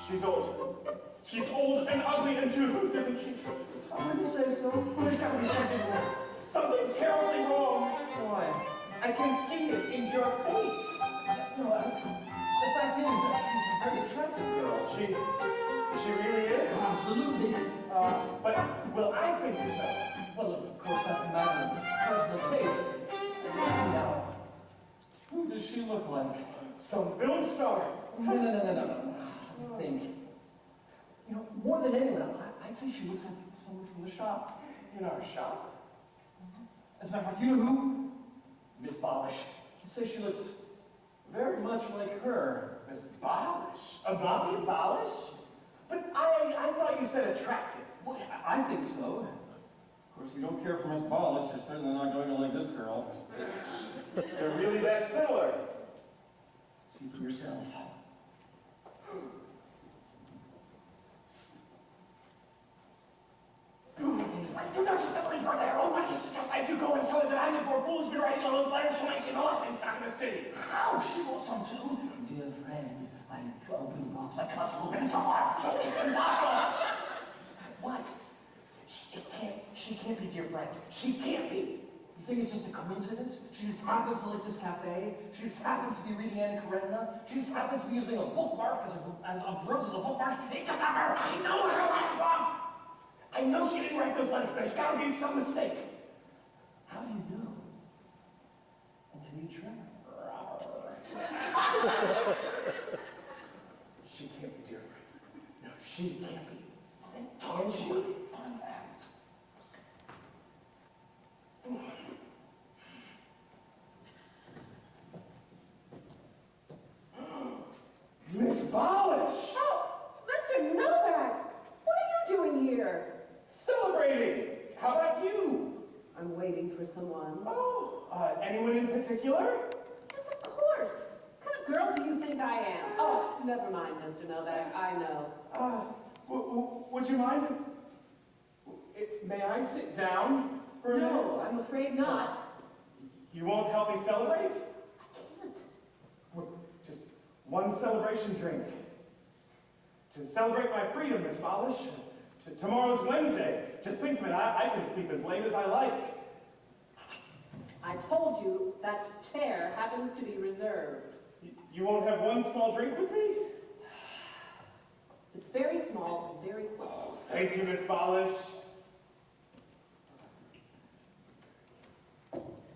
She's old. She's old and ugly and toothless, isn't she? I wouldn't say so. There's got to be something wrong. Something terribly wrong. Why? I can see it in your face. No, the fact is that she's a very attractive girl. She really is? Absolutely. But, well, I think so. Well, of course, that's a matter of personal taste. See now, who does she look like? Some film star. No. I think, more than anyone, I'd say she looks like someone from the shop. In our shop? As a matter of fact, you know who? Miss Bolish. I'd say she looks very much like her. Miss Bolish? A Bobby Bolish? But I thought you said attractive. Well, I think so. Of course, if you don't care for Miss Bolish, you're certainly not going to like this girl. They're really that similar. See for yourself. You don't just believe her there. Oh, what do you suggest I do? Go and tell her that I'm the poor fool who's been writing all those letters from my single office back in the city. How? She wrote some too. Dear friend, I open the box, I can't open it so far. It's impossible. What? She can't be dear friend. She can't be. You think it's just a coincidence? She just happens to like this cafe. She just happens to be reading Anna Karenina. She just happens to be using a bookmark as a rose as a bookmark. It doesn't matter. I know her. What's wrong I know she didn't write those letters. There's got to be some mistake. How do you know? Until you try. She can't be different. No, she can't be. Then can she find out? Miss Polish! Oh, Mr. Novak! What are you doing here? Celebrating! How about you? I'm waiting for someone. Oh, anyone in particular? Yes, of course. What kind of girl do you think I am? Oh, never mind, Mr. Novak. I know. Would you mind? May I sit down for a minute? No, I'm afraid not. You won't help me celebrate? I can't. Just one celebration drink. To celebrate my freedom, Miss Polish. Tomorrow's Wednesday. Just think of it, I can sleep as late as I like. I told you that chair happens to be reserved. You won't have one small drink with me? It's very small and very quick. Oh, thank you, Miss Polish.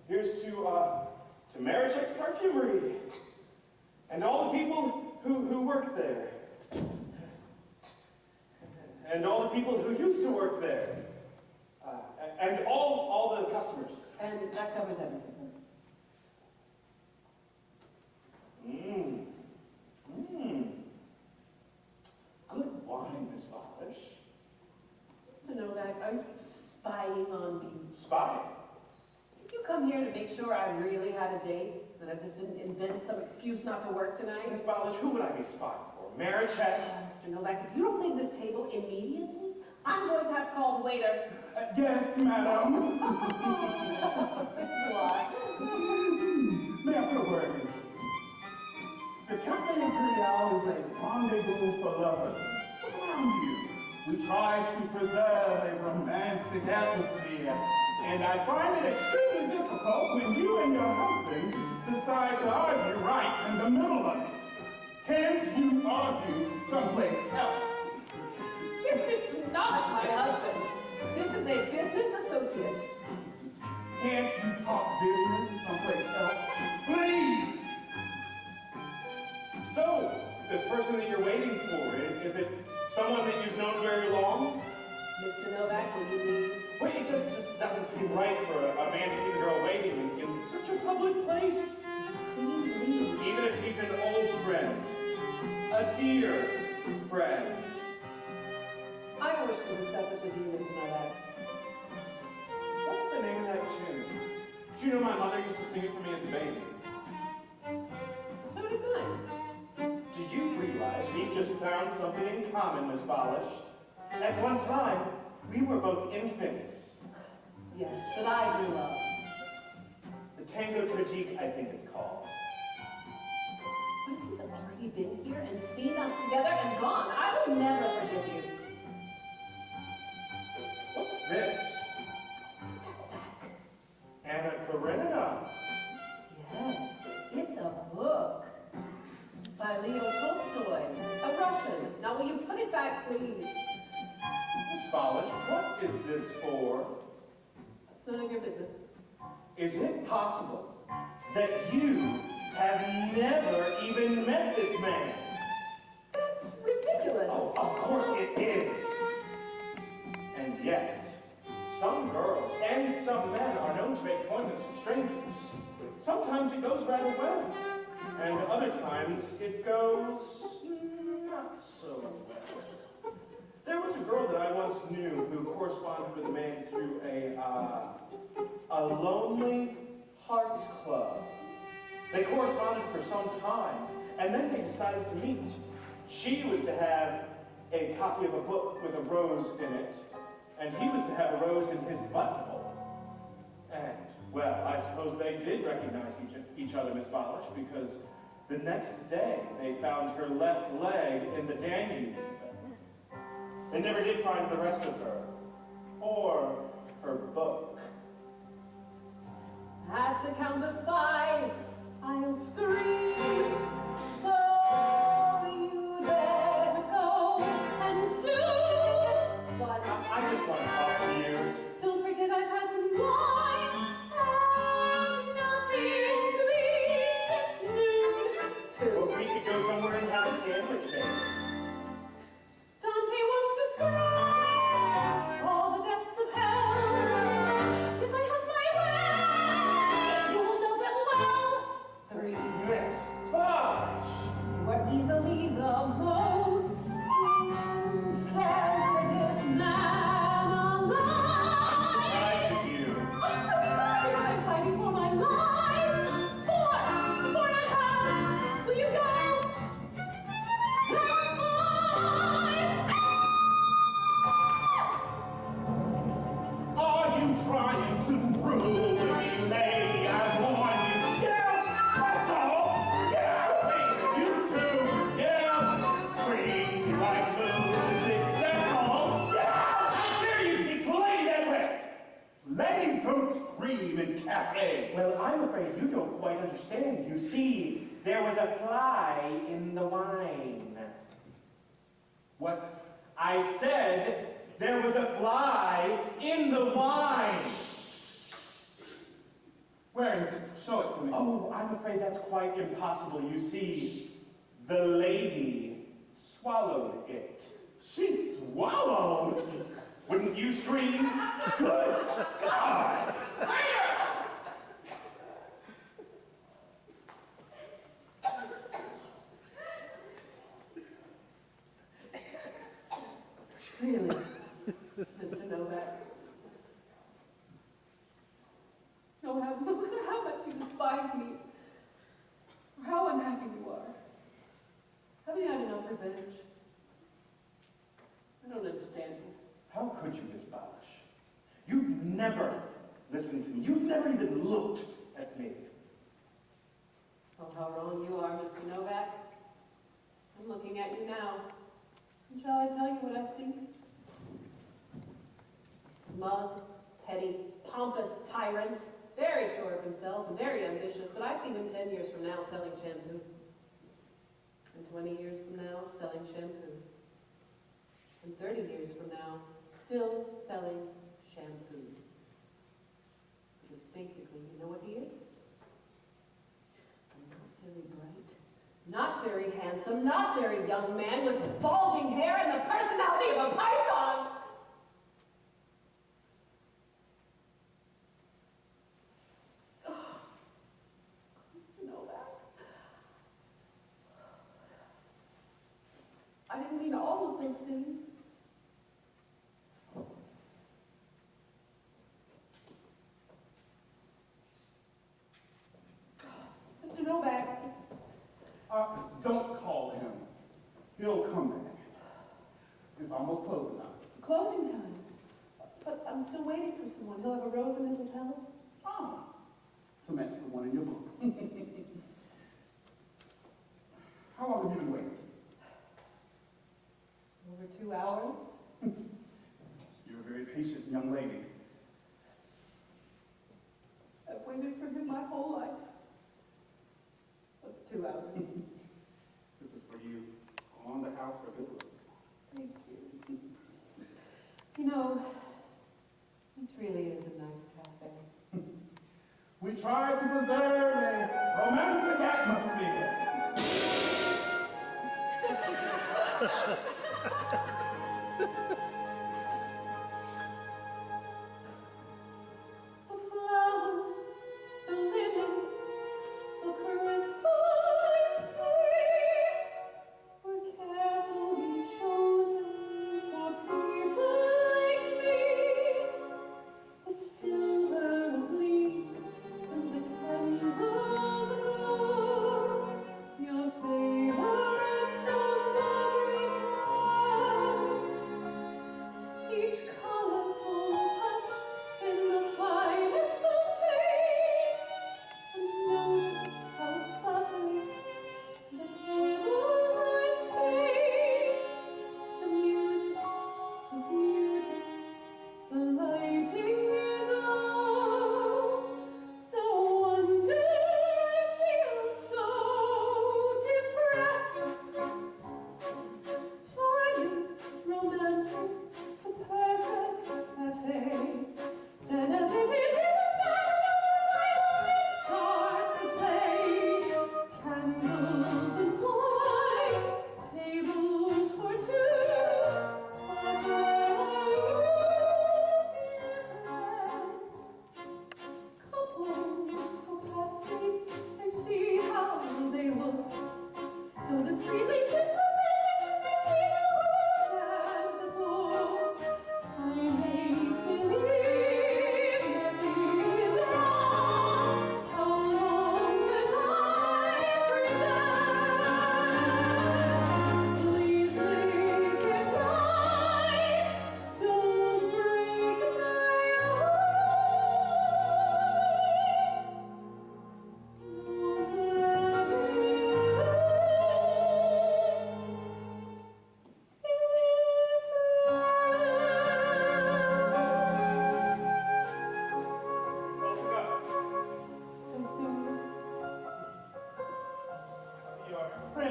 Here's to Marichek's Perfumery and all the people who work there. And all the people who used to work there. And all the customers. And that covers everything. Good wine, Miss Polish. Mr. Novak, are you spying on me? Spy? Did you come here to make sure I really had a date? That I just didn't invent some excuse not to work tonight? Miss Polish, who would I be spying for? Marichek? Mr. Novak, if you don't leave this table immediately, I'm going to have to call the waiter. Yes, madam. Why? May I put a word in? The Cafe Imperial is a rendezvous for lovers. Look around you. We try to preserve a romantic atmosphere, and I find it extremely difficult when you and your husband decide to argue right in the middle of it. Can't you argue someplace else? Yes, it's not my husband. This is a business associate. Can't you talk business someplace else? Please! So, this person that you're waiting for, is it someone that you've known very long? Mr. Novak, will you leave? Wait, it just doesn't seem right for a man to keep a girl waiting in such a public place. Please leave. Even if he's an old friend, a dear friend. I don't wish to discuss it with you, Mr. Novak. What's the name of that tune? Do you know my mother used to sing it for me as a baby? So did mine. Do you realize we just found something in common, Miss Polish? At one time, we were both infants. Yes, that I grew up. The Tango Tragique, I think it's called. But he's already been here and seen us together and gone. I will never forgive you. What's this? Anna Karenina. Yes, it's a book. By Leo Tolstoy, a Russian. Now will you put it back, please? Miss Polish, what is this for? It's none of your business. Is it possible that you have never even met this man? That's ridiculous. Oh, of course it is. And yet, some girls and some men are known to make appointments with strangers. Sometimes it goes rather well, and other times it goes not so well. There was a girl that I once knew who corresponded with a man through a lonely hearts club. They corresponded for some time, and then they decided to meet. She was to have a copy of a book with a rose in it, and he was to have a rose in his buttonhole. And, well, I suppose they did recognize each other, Miss Polish, because the next day they found her left leg in the Danube. They never did find the rest of her, or her book. At the count of 5, I'll scream. So you'd better go and soon. I just want to cafe. Well, I'm afraid you don't quite understand. You see, there was a fly in the wine. What? I said there was a fly in the wine. Where is it? Show it to me. Oh, I'm afraid that's quite impossible. You see, the lady swallowed it. She swallowed. Wouldn't you scream? Good God! Really, Mr. Novak. No matter how much you despise me, or how unhappy you are, have you had enough revenge? I don't understand you. How could you, Miss Balish? You've never listened to me. You've never even looked at me. Oh, how wrong you are, Mr. Novak. I'm looking at you now. And shall I tell you what I see? Smug, petty, pompous tyrant, very sure of himself and very ambitious, but I see him 10 years from now selling shampoo. And 20 years from now, selling shampoo. And 30 years from now, still selling shampoo. Because basically, you know what he is? A not very bright, not very handsome, not very young man with balding hair and the personality of a python. Mr. Novak. I didn't mean all of those things. Mr. Novak. Don't call him. He'll come back. It's almost closing time. Closing time. But I'm still waiting for someone. He'll have a rose in his lapel. Ah, to match the one in your book. How long have you been waiting? Over 2 hours. You're a very patient young lady. I've waited for him my whole life. What's 2 hours? This is for you. On the house for good luck. Thank you. You know, this really is a nice cafe. We try to preserve a romantic atmosphere. The flowers, the linen, the crystal sea were carefully chosen for people like me. The silver gleam and the candles glow. Your favorite songs are green.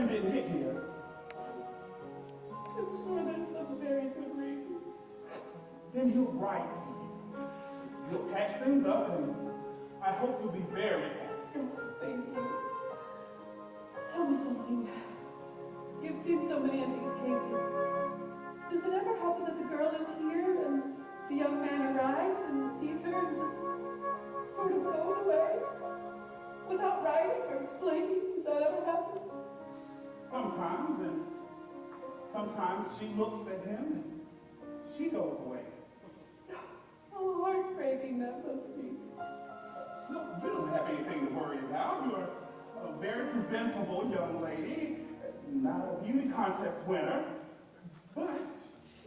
train didn't hit here, I'm sure there's some very good reason. then he'll write to you. You'll catch things up, and I hope you'll be very happy. Oh, thank you. Tell me something. You've seen so many of these cases. Does it ever happen that the girl is here and the young man arrives and sees her and just sort of goes away without writing or explaining? Does that ever happen? Sometimes, and sometimes she looks at him and she goes away. How heartbreaking that must be. Look, you don't have anything to worry about. You're a very presentable young lady, not a beauty contest winner, but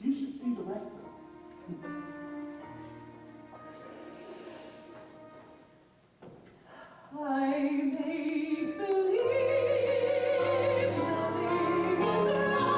you should see the rest of them. I make believe nothing is wrong.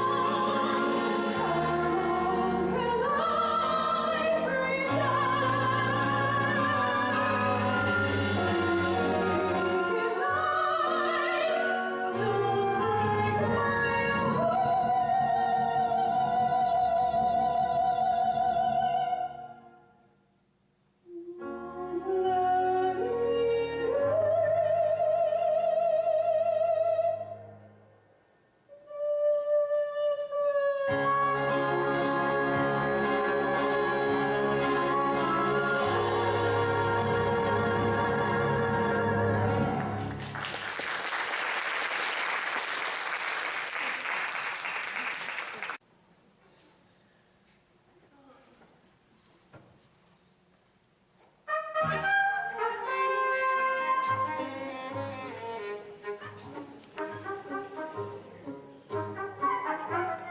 How can I pretend? Don't break my heart.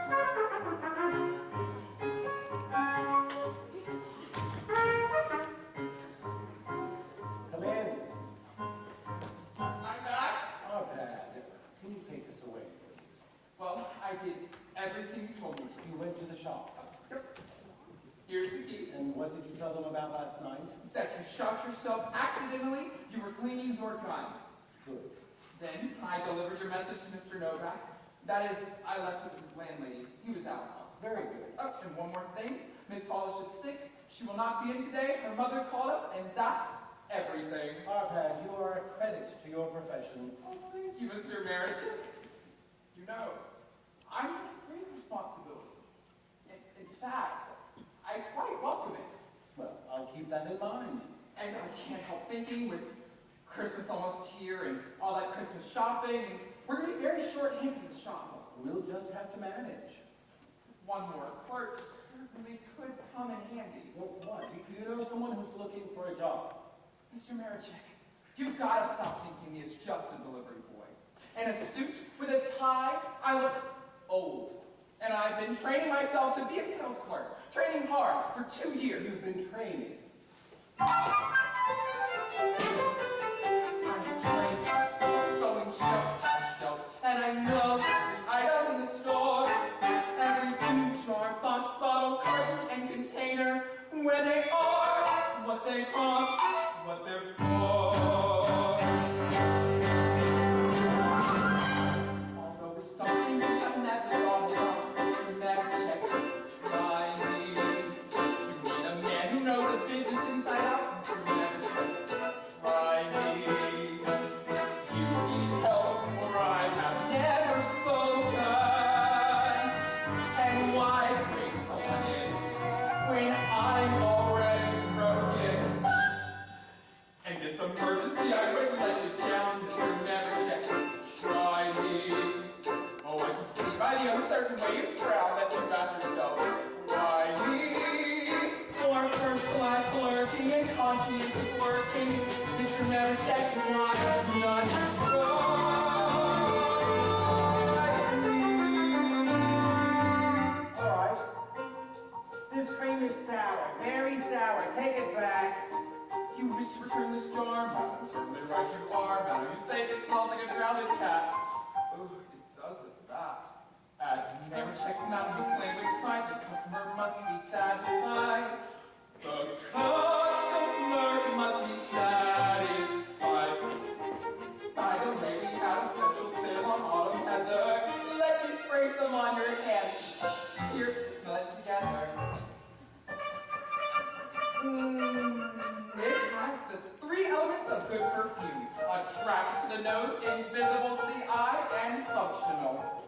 Let Come in. I'm back. Arpad, can you take us away, please? Well, I did everything you told me to. You went to the shop. Here's the key. And what did you tell them about last night? That you shot yourself accidentally. You were cleaning your gun. Good. Then I delivered your message to Mr. Novak. That is, I left it with his landlady. He was out. Very good. Oh, and one more thing. Miss Polish is sick. She will not be in today. Her mother called us, and that's everything. Arpad, you are a credit to your profession. Oh, thank you, Mr. Marichik. You know, I'm not afraid of responsibility. In fact, I quite welcome it. Well, I'll keep that in mind. And I can't help thinking with Christmas almost here and all that Christmas shopping, and we're going to be very short-handed in the shop. We'll just have to manage. One more clerk certainly could come in handy. Well, what? Do you know someone who's looking for a job? Mr. Marichik, you've got to stop thinking me as just a delivery boy. In a suit with a tie, I look old. And I've been training myself to be a sales clerk, training hard for 2 years. You've been training. I'm trained to sell, going shelf to shelf, and I know every item in the store, every tube, jar, box, bottle, carton, and container, where they are, what they cost, what they're for. Although it's something that I've never thought about, Mr. Marichik, try me. You need a man who knows the business inside out, Mr. Marichik, try me. You need help, or I have never spoken. And why bring someone in when I'm already broken? In this emergency, I couldn't let you down, Mr. Marichik, try me. Oh, I can see by the uncertain way you frown that you got yourself. Try me. For first-class clerking and conscientious working, Mr. Marichik, why not try me? All right. This cream is sour, very sour. Take it back. You wish to return this jar, madam? Certainly right you are, madam. You say it smells like a drowned cat. Oh, it does at that. At Marichik's Mountain, you claim with pride the customer must be satisfied. The customer must be satisfied. By the way, we had a special sale on autumn heather. good together. It has the three elements of good perfume. Attractive to the nose, invisible to the eye, and functional.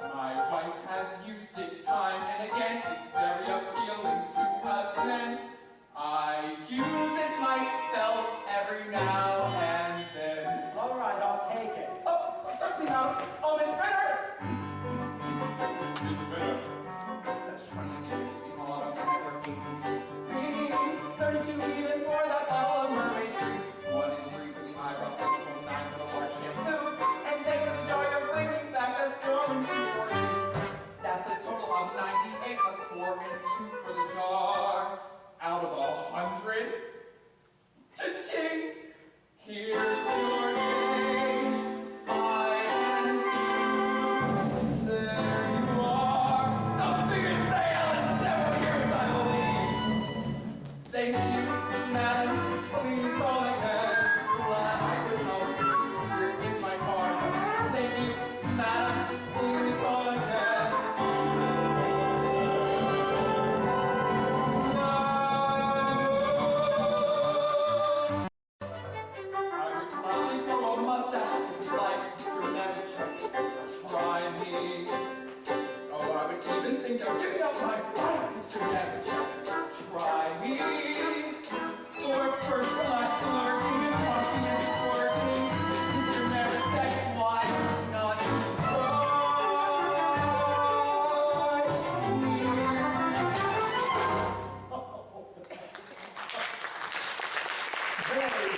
My wife has used it time and again. It's very appealing to us men. I use it myself every now and then. All right, I'll take it. Oh, certainly not. Oh, Miss Ritter! Miss Ritter. That's 26 the autumn weather. 32 even for that bottle of mermaid tree. 1 and 3 for the eyebrow pencil, 9 for the wash shampoo, and 10 for the joy of bringing back a storm and 2 for you. That's a total of 98 plus 4 and 2 for the jar. Out of 100. Cha-ching! Here's your change. My hands. There you are. The biggest sale in several years, I believe. Thank you, madam. Please call again. Glad I could help you. Here is my card. Thank you, madam. Please call again. Try me. Oh, I would even think of giving up my life, Mr. Nevichek. Try me. For first class flirting, talking and flirting. Mr. Nevichek, why not Very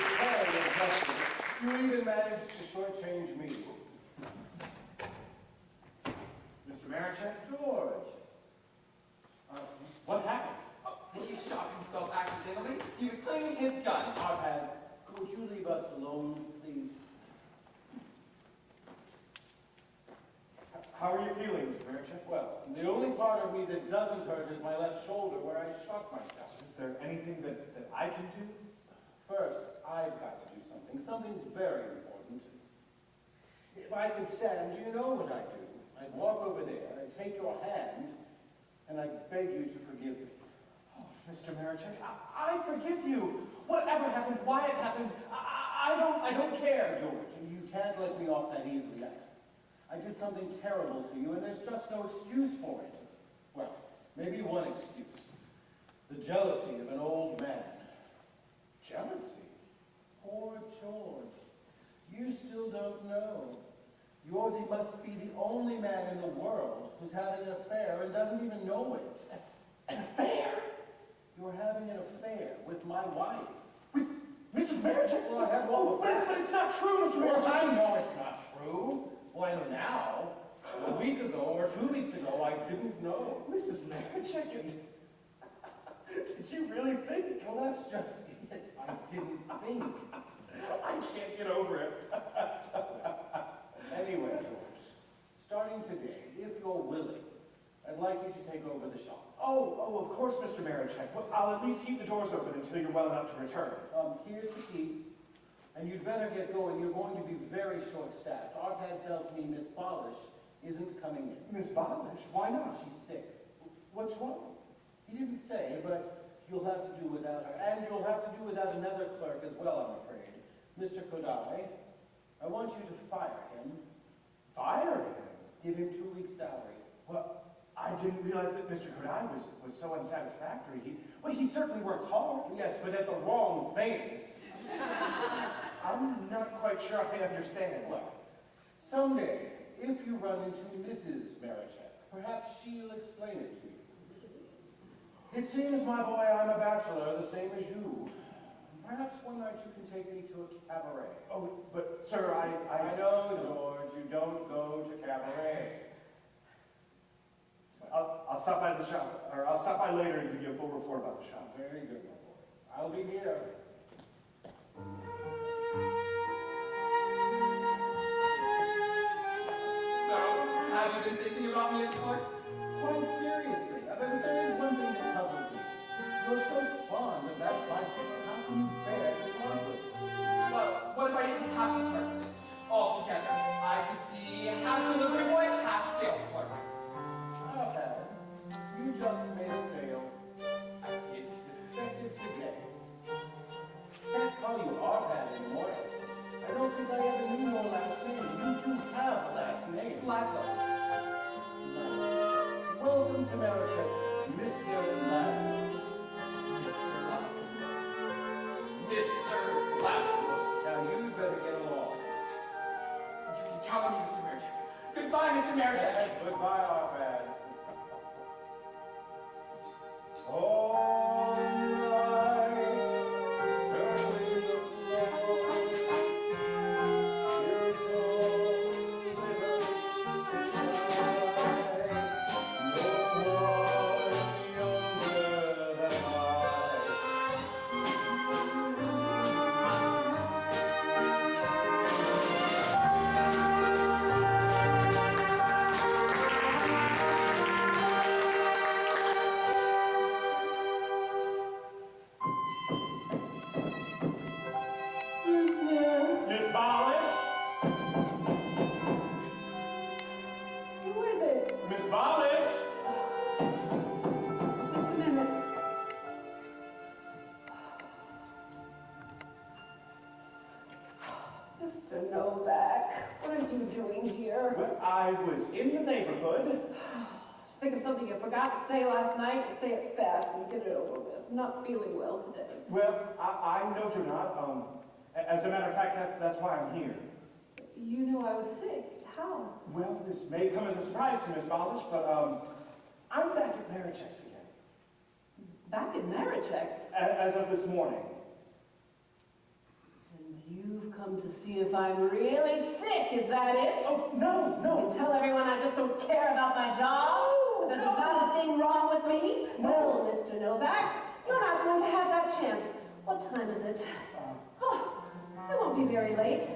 impressive. You even managed to shortchange me. Mr. Marichek? George. What happened? Oh, he shot himself accidentally. He was cleaning his gun. Arpad, could you leave us alone, please? How are you feeling, Mr. Marichek? Well, the only part of me that doesn't hurt is my left shoulder where I shot myself. Is there anything that I can do? First, I've got to do something very important. If I could stand, you know what I'd do. I'd walk over there, I'd take your hand, and I'd beg you to forgive me. Oh, Mr. Marichek, I forgive you. Whatever happened, why it happened, I don't care, George. You can't let me off that easily. I did something terrible to you, and there's just no excuse for it. Well, maybe one excuse. The jealousy of an old man. Jealousy? Poor George. You still don't know. You must be the only man in the world who's having an affair and doesn't even know it. An affair? You're having an affair with my wife. With Mrs. Marichek? Well, I have all the facts. But it's not true, Mr. Marichek. I know it's not true. Well, I know now. A week ago or 2 weeks ago, I didn't know. Mrs. Marichek, did you really think? Well, that's just it. I didn't think. I can't get over it. Anyway, George, starting today, if you're willing, I'd like you to take over the shop. Oh, of course, Mr. Marichek. Well, I'll at least keep the doors open until you're well enough to return. Here's the key. And you'd better get going. You're going to be very short-staffed. Arpad tells me Miss Polish isn't coming in. Miss Polish? Why not? She's sick. What's wrong? He didn't say, but you'll have to do without her. And you'll have to do without another clerk as well, I'm afraid. Mr. Kodai, I want you to fire him. Fire him? Give him 2 weeks' salary. Well, I didn't realize that Mr. Kodai was so unsatisfactory. He certainly works hard. Yes, but at the wrong things. I'm not quite sure I understand. Well, someday, if you run into Mrs. Marichek, perhaps she'll explain it to you. It seems, my boy, I'm a bachelor, the same as you. Perhaps one night you can take me to a cabaret. Oh, but sir, I know, George, you don't go to cabarets. I'll stop by the shop, or I'll stop by later and give you a full report about the shop. Very good, my boy. I'll be here. So, have you been thinking about me as a clerk? Quite seriously, but there is one thing that puzzles me. You're so fond of that bicycle. How can you bear to part with it? Well, what if I didn't have to clerk with it? Altogether, I could be half delivery boy, half sales clerk. Okay. You just doing here? Well, I was in the neighborhood. Just think of something you forgot to say last night. Say it fast and get it over with. I'm not feeling well today. Well, I know you're not. As a matter of fact, that's why I'm here. You knew I was sick. How? Well, this may come as a surprise to Miss Bolish, but I'm back at Marichek's again. Back at Marichek's? As of this morning. And you've come to see if I'm really sick, is that it? Oh, no, no. You tell everyone I just don't care about my job? That there's not a thing wrong with me? Well, Mr. Novak, you're not going to have that chance. What time is it? Oh, it won't be very late.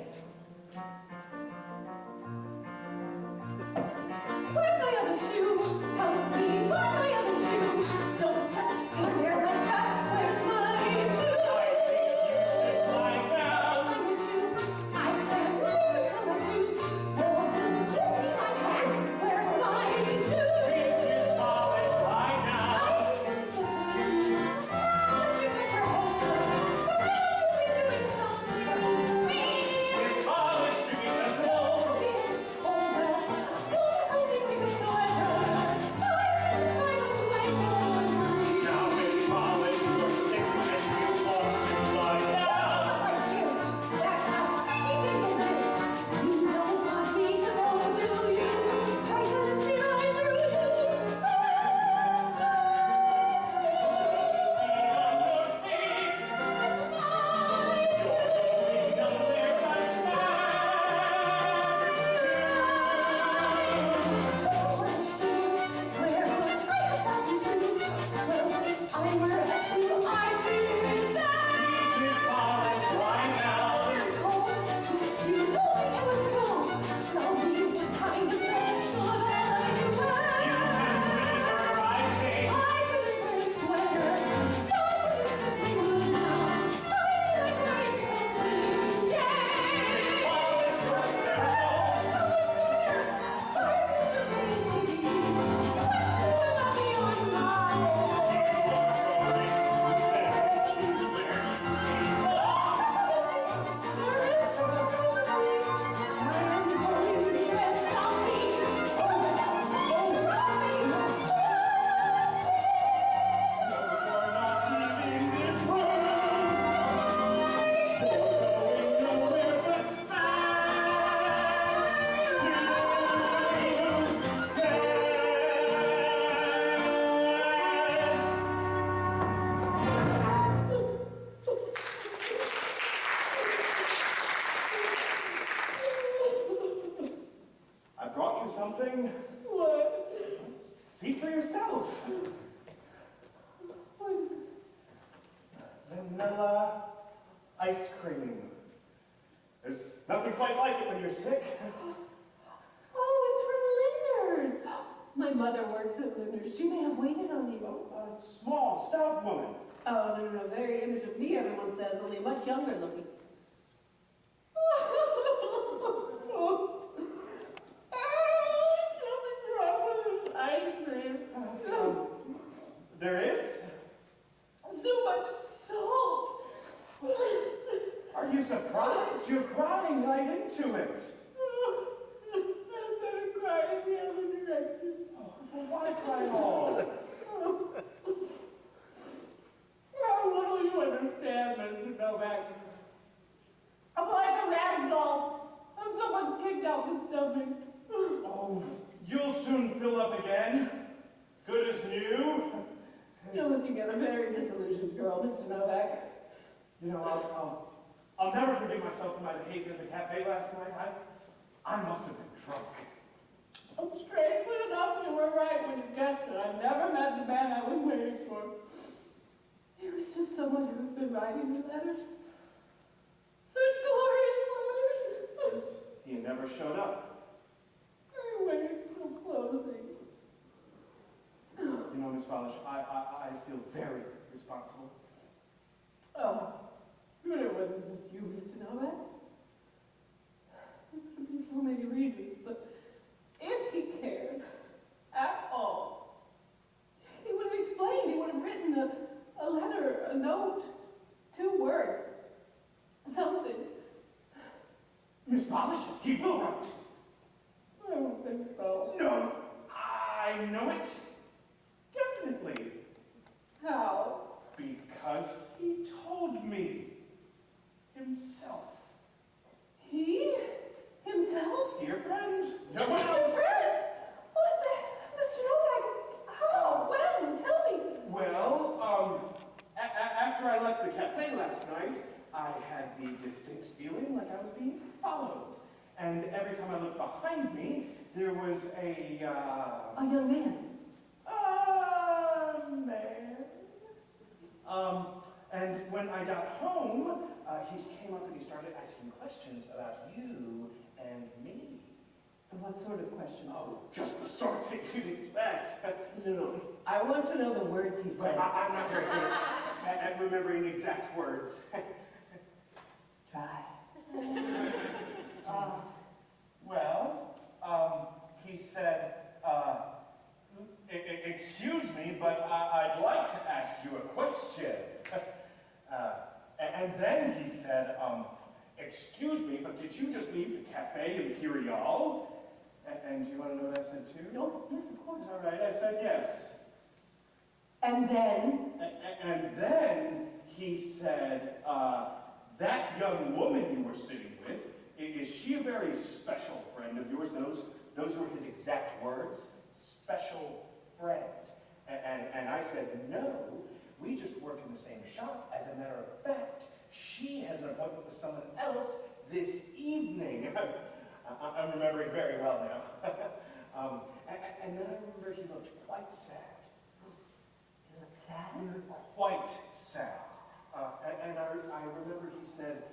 Where's my other shoe? Help me find my other shoe. Don't just stand there like that. Where's my shoe? Something? What? See for yourself. What is it? Vanilla ice cream. There's nothing quite like it when you're sick. Oh, it's from Linder's. My mother works at Linder's. She may have waited on you. A small, stout woman. Oh, no. Very image of me, everyone says, only much younger looking. There is? So much salt. Are you surprised? You're crying right into it. I'm gonna cry in the other direction. Oh, well, why cry at all? How little you understand, Mr. Novak. I'm like a rag doll. Someone's kicked out the stomach. Oh, you'll soon fill up again. Good as new. You're looking at a very disillusioned girl, Mr. Novak. You know, I'll never forgive myself for my behavior in the cafe last night. I must have been drunk. Oh, strangely enough, you were right when you guessed it. I never met the man I was waiting for. It was just someone who'd been writing me letters. Such glorious letters. He never showed up. I waited till closing. You know, Miss Bolish, I feel very responsible. Oh, but it wasn't just you, Mr. Novak. There could have been so many reasons, but if he cared at all, he would have explained. He would have written a letter, a note, 2 words, something. Miss Bolish, he will write. I had the distinct feeling like I was being followed. And every time I looked behind me, there was a young man. Man. And when I got home, he came up and he started asking questions about you and me. What sort of questions? Oh, just the sort that you'd expect. No. I want to know the words he said. I'm not very good at remembering exact words. Try. He said, excuse me, but I'd like to ask you a question. And then he said, excuse me, but did you just leave the Cafe Imperial? And do you want to know what I said too? No, yes, of course. All right, I said yes. And then? And then he said, that young woman you were sitting with, is she a very special friend of yours? Those were his exact words, special friend. And I said, no, we just work in the same shop. As a matter of fact, she has an appointment with someone else this evening. I'm remembering very well now. And then I remember he looked quite sad. He looked sad? Quite sad. And I remember he said,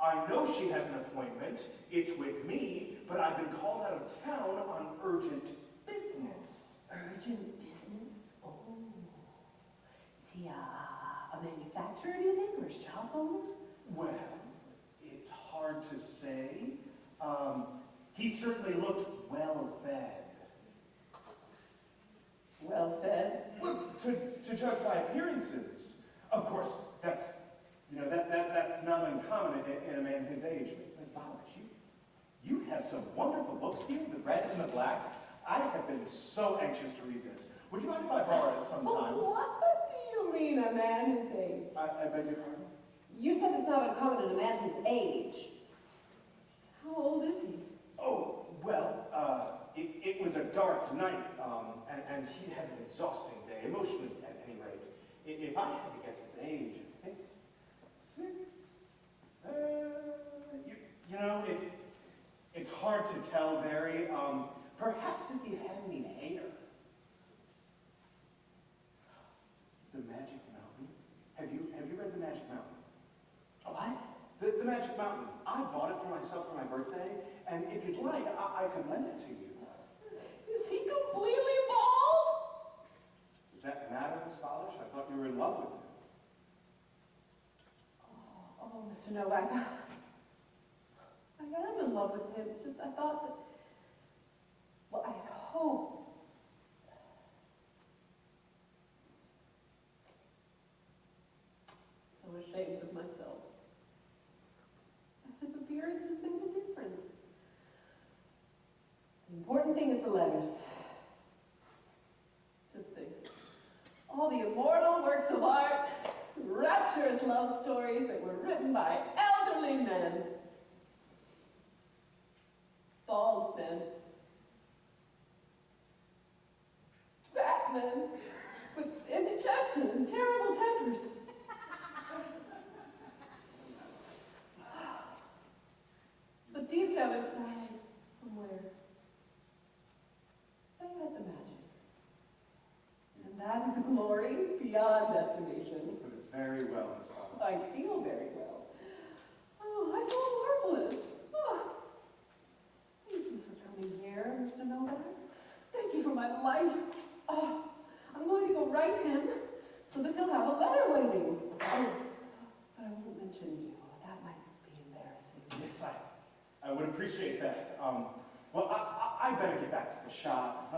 I know she has an appointment. It's with me, but I've been called out of town on urgent business. Urgent business? Oh. Is he a manufacturer, do you think, or a shop owner? Well, it's hard to say. He certainly looked well-fed. Well-fed? Well, to judge by appearances. Of course, that's not uncommon in a man his age. Miss Bowers, you have some wonderful books here, the red and the black. I have been so anxious to read this. Would you mind if I borrow it sometime? What do you mean, a man his age? I beg your pardon? You said it's not uncommon in a man his age. How old is he? Oh, well, it was a dark night, and he had an exhausting day, emotionally at any rate. If I had to guess his age, I think 6, 7, you know, it's hard to tell, very. Perhaps if he had any hair. The Magic Mountain. Have you read The Magic Mountain? What? The Magic Mountain. I bought it for myself for my birthday, and if you'd like, I could lend it to you. Is he completely bald? Does that matter, Miss Polish? I thought you were in love with him. Oh, Mr. Novak, I am in love with him. Just, I thought that, well, I had hoped. So ashamed of myself. As if appearances made a difference. The important thing is the letters. Just think. All the immortal works of art, rapturous love stories that were written by elderly men. Bald men. Fat men. With indigestion and terrible tempers. But deep down inside, somewhere, they had the magic. And that is a glory beyond estimation. You put it very well, Miss Polish. I feel very well. Oh, I feel marvelous. Oh. Thank you for coming here, Mr. Novak. Thank you for my life. Oh, I'm going to go write him so that he'll have a letter waiting. Oh, but I won't mention you. That might be embarrassing. Yes, I would appreciate that. Well, I better get back to the shop.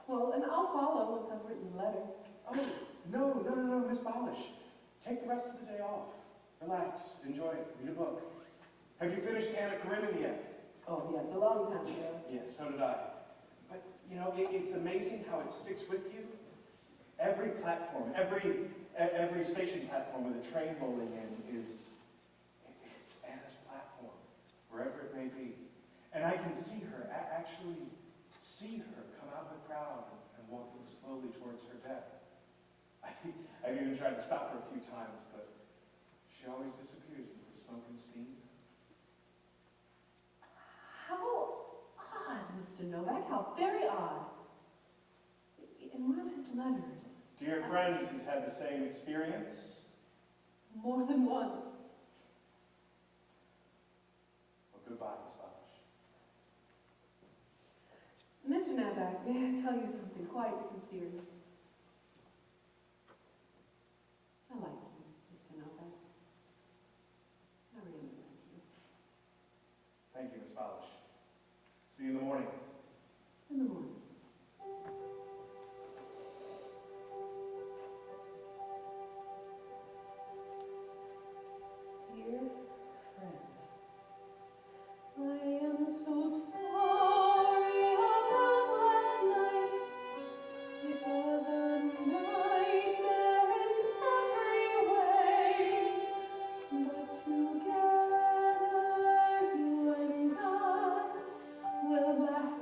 Well, and I'll follow once I've written the letter. Oh, no, Miss Polish. Take the rest of the day off. Relax, enjoy, read a book. Have you finished Anna Karenina yet? Oh, yes, a long time ago. Yes, so did I. But, you know, it's amazing how it sticks with you. Every platform, every station platform with a train rolling in it's Anna's platform, wherever it may be. And I can see her, actually see her come out of the crowd and walking slowly towards her death. I I've even tried to stop her a few times, but she always disappears into the smoke and steam. How odd, Mr. Novak, how very odd. In one of his letters, Dear friend, he's had the same experience. more than once. Well, goodbye, Miss Flash. Mr. Novak, may I tell you something quite sincerely? I like you, Mr. Novak. I really like you. Thank you, Miss Flash. See you in the morning. In the morning. Dear friend, I am so sorry about last night. It was a nightmare in every way. But together you and I will laugh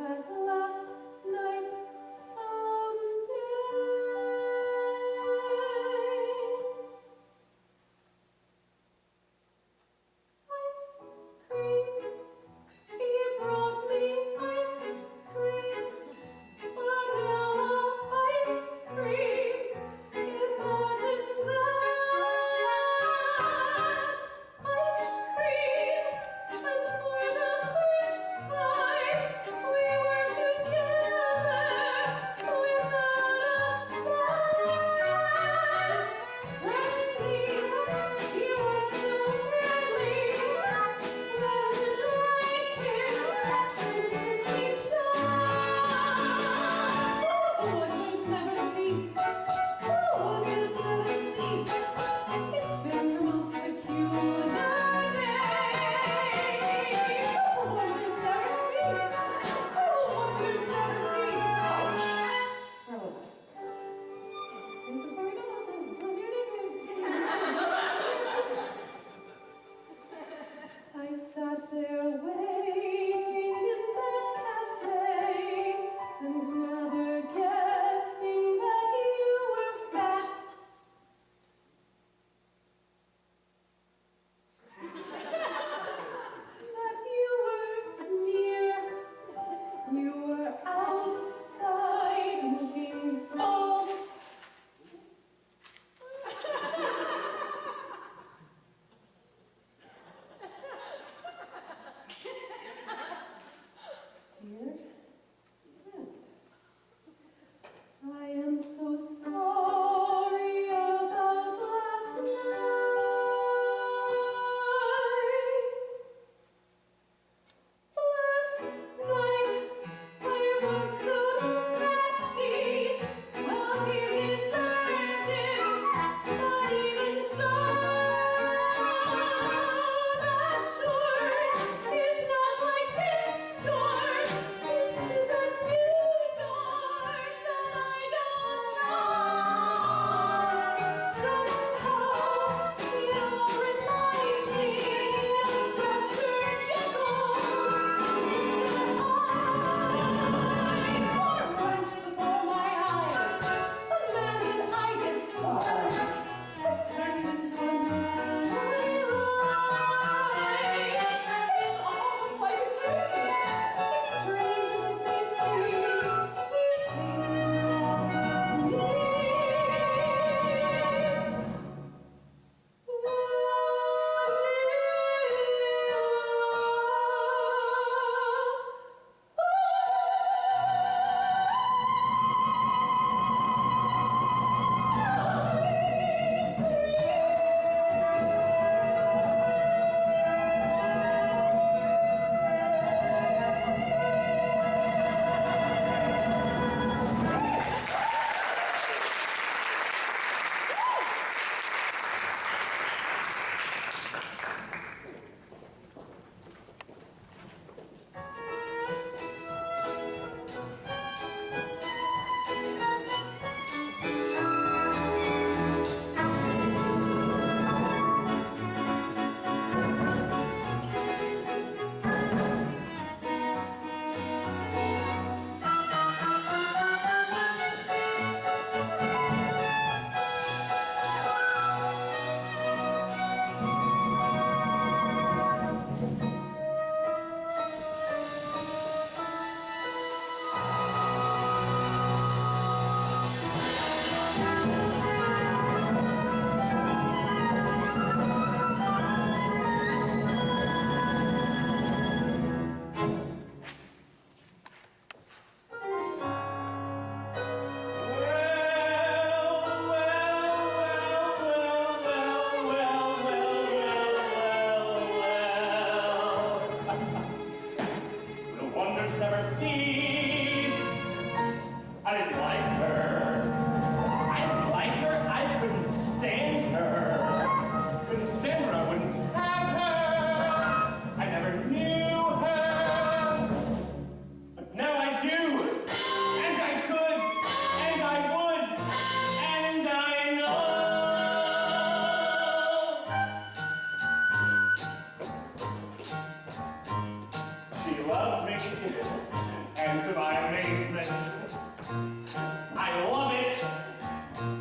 I love it,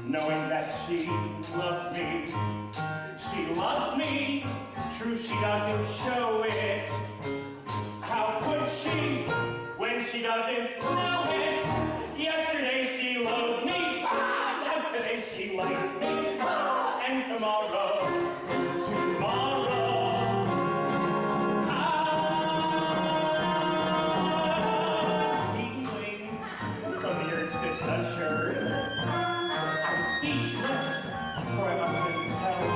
knowing that she loves me. She loves me, true she doesn't show it. How could she, when she doesn't know it? Yesterday she loved me, now today she likes me, and tomorrow, I'm tingling from the urge to touch her. I'm speechless, for I mustn't tell her.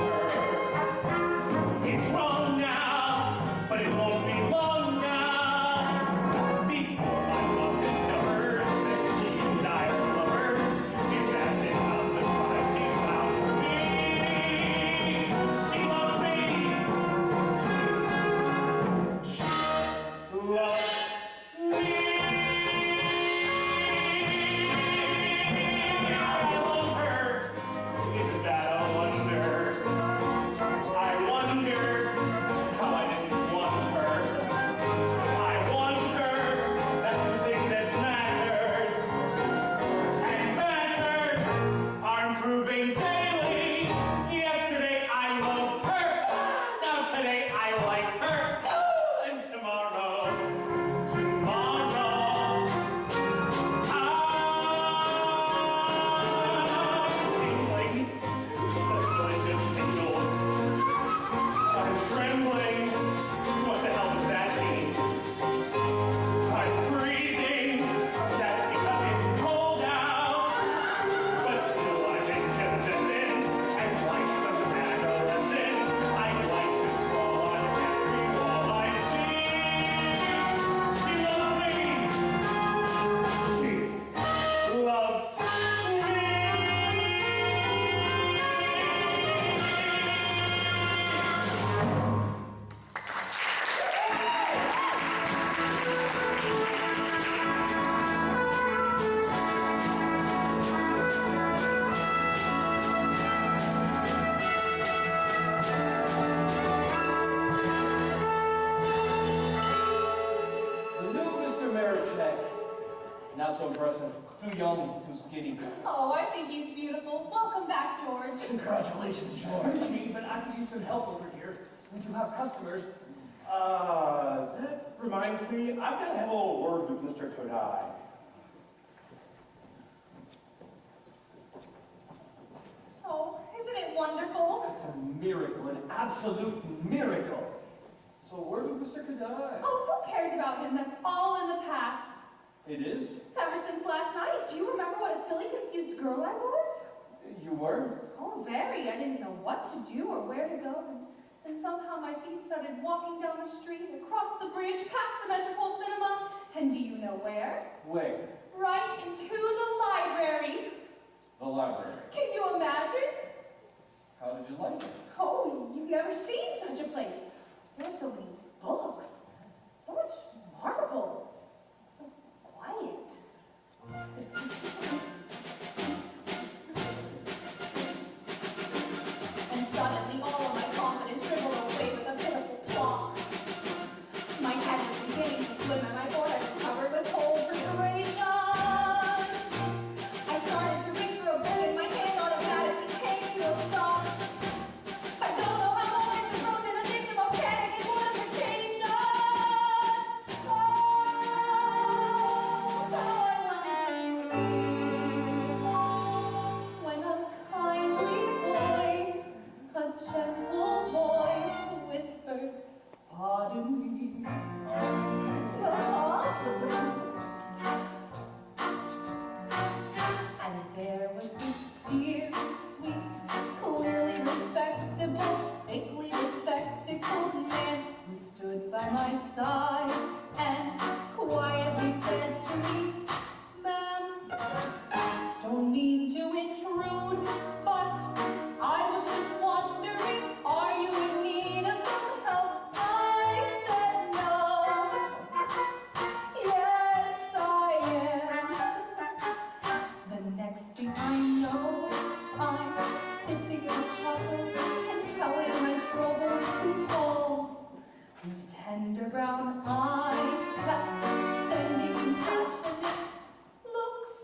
It's wrong now, but it won't be long now before my love discovers that she and I are lovers. Imagine how surprised she's bound to be. She loves me. She loves me. I love her. Isn't that a wonder? I wonder how I didn't want her. I want her, that's the thing that matters. And matters are improving daily. Yesterday I loved her, now today I like her. And tomorrow, I'm tingling. Such delicious tingles. I'm trembling. What the hell does that mean? I'm freezing. That's because it's cold out. But still I'm incandescent. And like some adolescent, I'd like to scroll on every wall I see. She loves me. She loves me. The new Mr. Marichek. Not so impressive. Too young, too skinny. Oh, I think he's beautiful. Welcome back, George. Congratulations, George. Excuse me, but I could use some help over here. We do have customers. That reminds me, I've got to have a little word with Mr. Kodai. Oh, isn't it wonderful? It's a miracle, an absolute miracle. So word with Mr. Kodai. Oh, who cares about him? That's all in the past. It is? Ever since last night. Do you remember what a silly, confused girl I was? You were? Oh, very. I didn't know what to do or where to go. And somehow my feet started walking down the street, across the bridge, past the Metropole Cinema. And do you know where? Where? Right into the library. The library. Can you imagine? How did you like it? Oh, you've never seen such a place. There's so many books. So much marble. So quiet. And suddenly all of my confidence shriveled away with a pitiful plop. My head was beginning to swim and my forehead was covered with cold perspiration. I started to reach for a book and my hand automatically came to a stop. I don't know how long I've been frozen, a victim of panic and mortification. Oh, how I wanted to scream. When a kindly voice, a gentle voice whispered, "Pardon me." And there was this dear, sweet, clearly respectable, thickly bespectacled man who stood by my side and quietly said to me, "Ma'am, don't mean to intrude, but I was just wondering, are you in need of some help?" I said no. Yes, I am. The next thing I know, I'm sipping on chocolate and telling my troubles to Paul. His tender brown eyes kept sending compassionate looks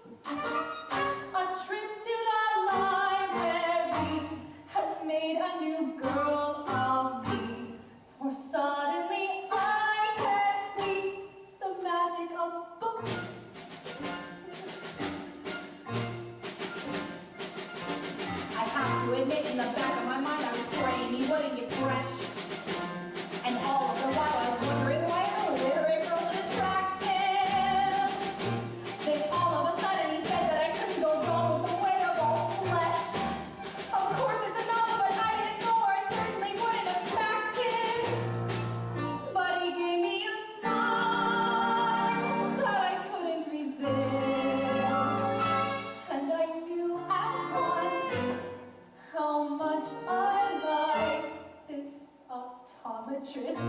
admit in the back of my mind I was praying he wouldn't get fresh. And all of the while I was wondering why a literary girl would attract him. Then all of a sudden he said that I couldn't go wrong with the weight of all flesh. Of course it's a novel, but I didn't know or I certainly wouldn't have smacked him. But he gave me a smile that I couldn't resist. And I knew at once how much I liked this optometrist.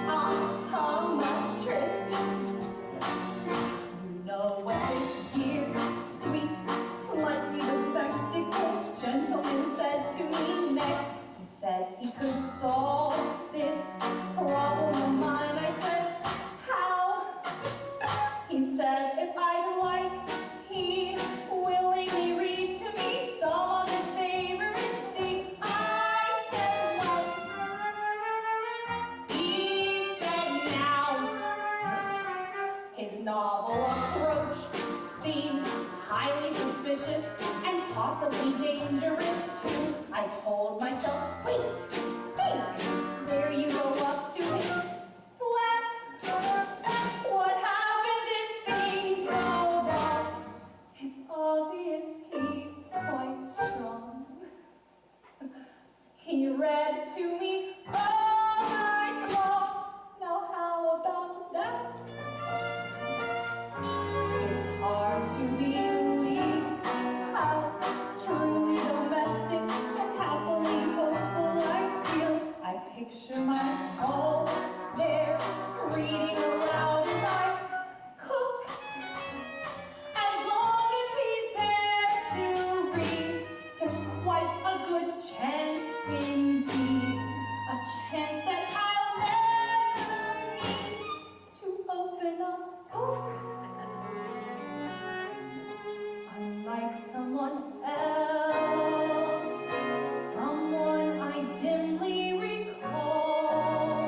Optometrist. You know what this dear, sweet, slightly bespectacled gentleman said to me next? He said he could solve this problem of mine. I said, how? He said if I'd like, he'd willingly read to me some of his favorite things. I said, well, he said now. His novel approach seemed highly suspicious and possibly dangerous too. I told myself, wait, think, dare you go up to him flat? What happens if things go wrong? It's obvious he's quite strong. He read to me all night long. Now how about that? It's hard to believe how truly domestic and happily hopeful I feel. I picture myself there reading aloud as I cook. As long as he's there to read, there's quite a good chance indeed. A chance that I'll never need to open a book. Unlike someone else, someone I dimly recall,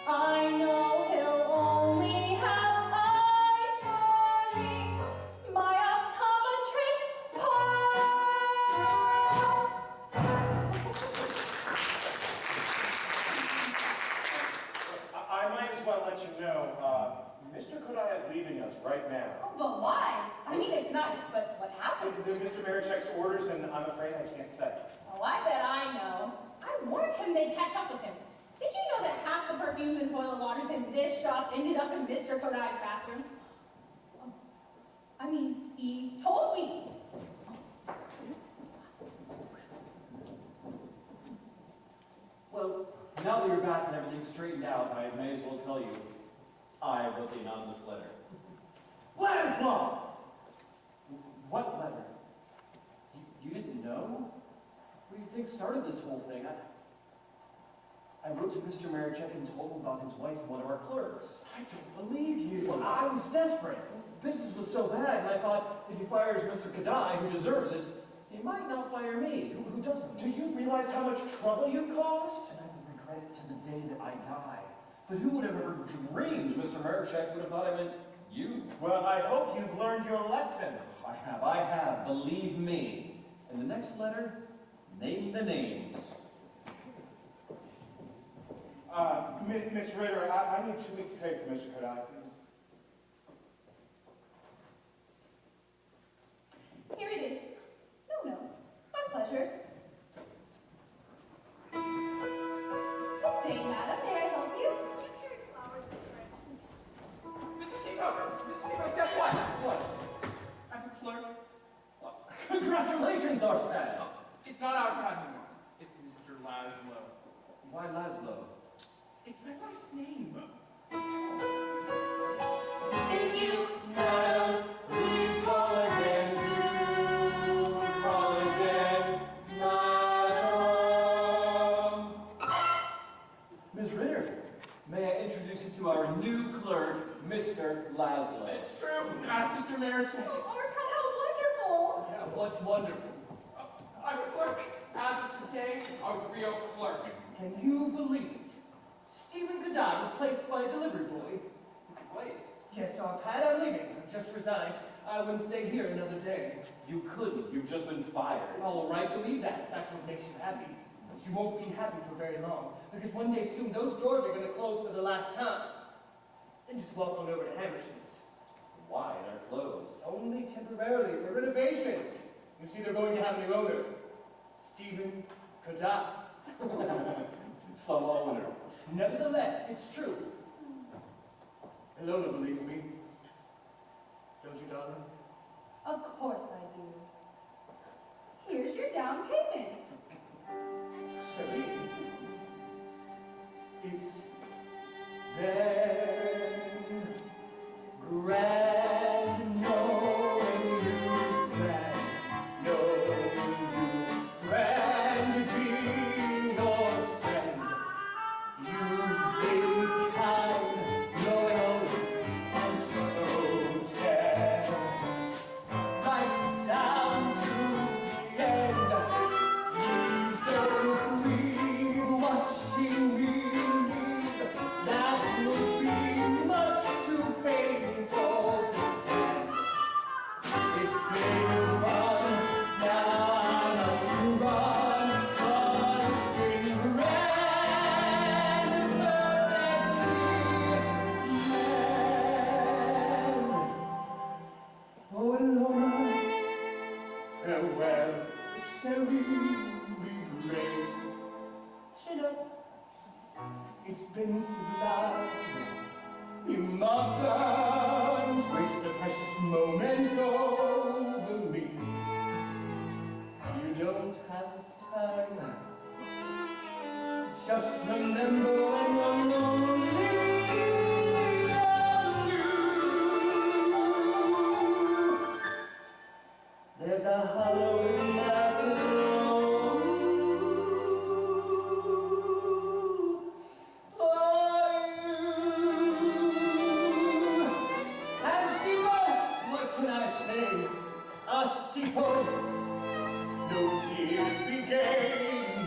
I know he'll only have eyes for me, my optometrist Paul. I might as well let you know, Mr. Kodai is leaving us right now. But why? I mean, it's nice, but what happened? Mr. Marichek's orders, and I'm afraid I can't say. Oh, I bet I know. I warned him they'd catch up with him. Did you know that half the perfumes and toilet waters in this shop ended up in Mr. Kodai's bathroom? I mean, he told me. Well, now that you're back and everything's straightened out, I may as well tell you, I wrote the anonymous letter. Ladislav! What letter? You didn't know? What do you think started this whole thing? I wrote to Mr. Marichek and told him about his wife and one of our clerks. I don't believe you. Well, I was desperate. Business was so bad, and I thought if he fires Mr. Kodai, who deserves it, he might not fire me, who doesn't. Do you realize how much trouble you caused? And I will regret it to the day that I die. But who would have ever dreamed Mr. Marichek would have thought I meant you? Well, I hope you've learned your lesson. I have, believe me. And the next letter, name the names. Miss Ritter, I need 2 weeks' pay from Mr. Kodai, please. Here it is. No, my pleasure. Good day, madam. May I help you? Do you carry flowers, Mr. Reynolds? Mr. Seacover, guess what? What? I'm a clerk. Congratulations, Arpad. It's not our time anymore. It's Mr. Laszlo. Why Laszlo? It's my wife's name. Thank you. Madam, please call again call again, madam. Ms. Ritter, may I introduce you to our new clerk, Mr. Laszlo. It's true. Ask Mr. Marichek. Oh, Arpad, how wonderful. Yeah, what's wonderful? I'm a clerk. As of today, a real clerk. Can you believe it? Stephen Godard replaced by a delivery boy. Please. Yes, Arpad, I'm leaving. I've just resigned. I wouldn't stay here another day. You couldn't. You've just been fired. All right, believe that. That's what makes you happy. But you won't be happy for very long, because one day soon those doors are going to close for the last time. Then just walk on over to Hammersmith's. Why? They're closed. Only temporarily for renovations. You see, they're going to have a new owner, Stephen Kodak. Some owner. Nevertheless, it's true. Ilona believes me. Don't you, darling? Of course I do. Here's your down payment. Celine, it's then grand knowing you, grand knowing you, grand being your friend. You've been kind, loyal, and so generous, right down to the end. Please don't grieve watching me leave. That would be much too painful to stand. It's been fun, now I must run, but it's been grand, perfectly. Oh, Ilona, farewell, shall we be brave? Shut up. It's been sublime. You mustn't waste the precious moment over me. You don't have time. Just remember when you're lonely. There's a hollow in that glow for you. And Sipos, what can I say? A Sipos, no tears be gay,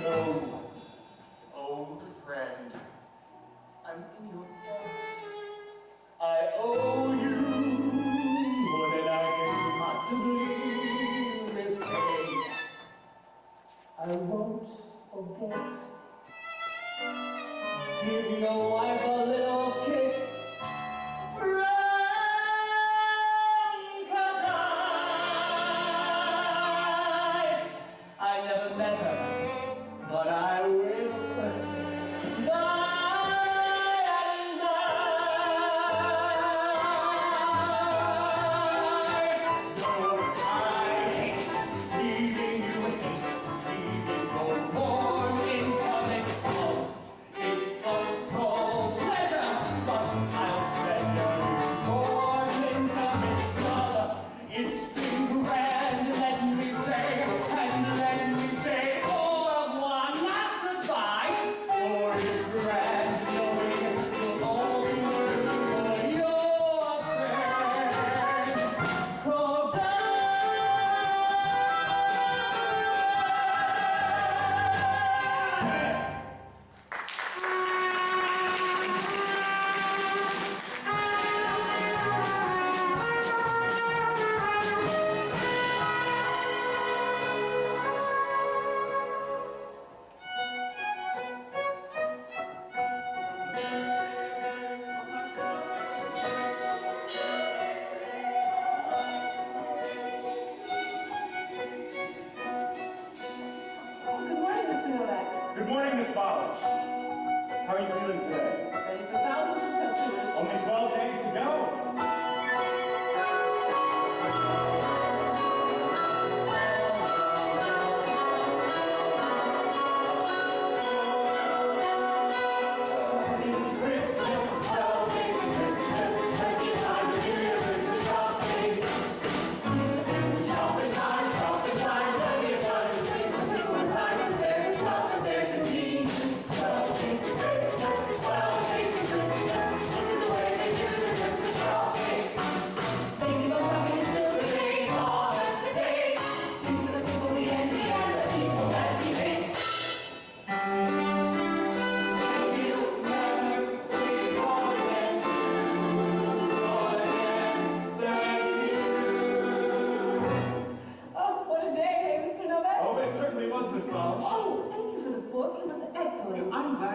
no. Old friend, I'm in your debt. I owe you more than I can possibly repay. I won't forget. Give your wife a little kiss. From Katai. I never met her, but I will. It's been grand, let me say, and let me say au revoir, not goodbye. For it's grand knowing you'll always be your friend. Goodbye. Good morning, Mr. Novak. Good morning, Miss Bowers. How are you feeling today? Ready for thousands of customers. Only 12 days to go. It's Christmas, oh, it's Christmas, happy time to do your Christmas shopping. Shopping time, plenty of time to waste. Nothing but time is there, shopping there can be. Oh, it's Christmas, well,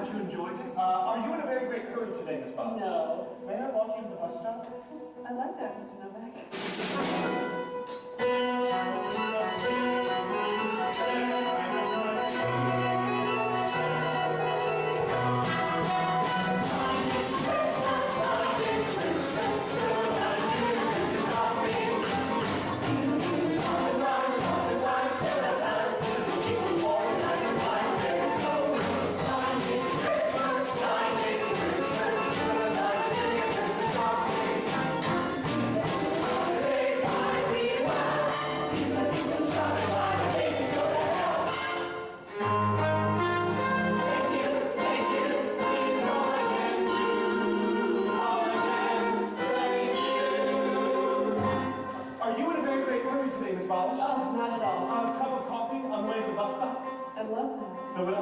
glad you enjoyed it. Are you in a very great hurry today, Miss Bob? No. May I walk you to the bus stop? I like that, Mr. Novak. Are you in a very great hurry today, Miss Bolish? Oh, not at all. A cup of coffee on the way to the bus stop? I love that. So would I.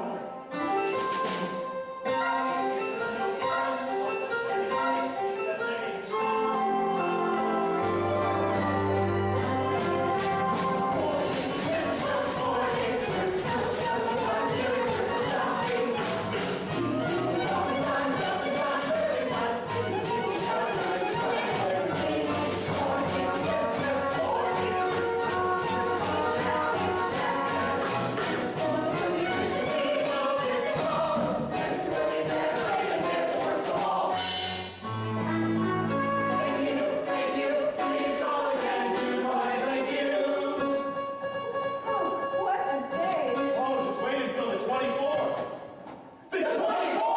Oh, what a day. Oh, just wait until the 24th. The 24th!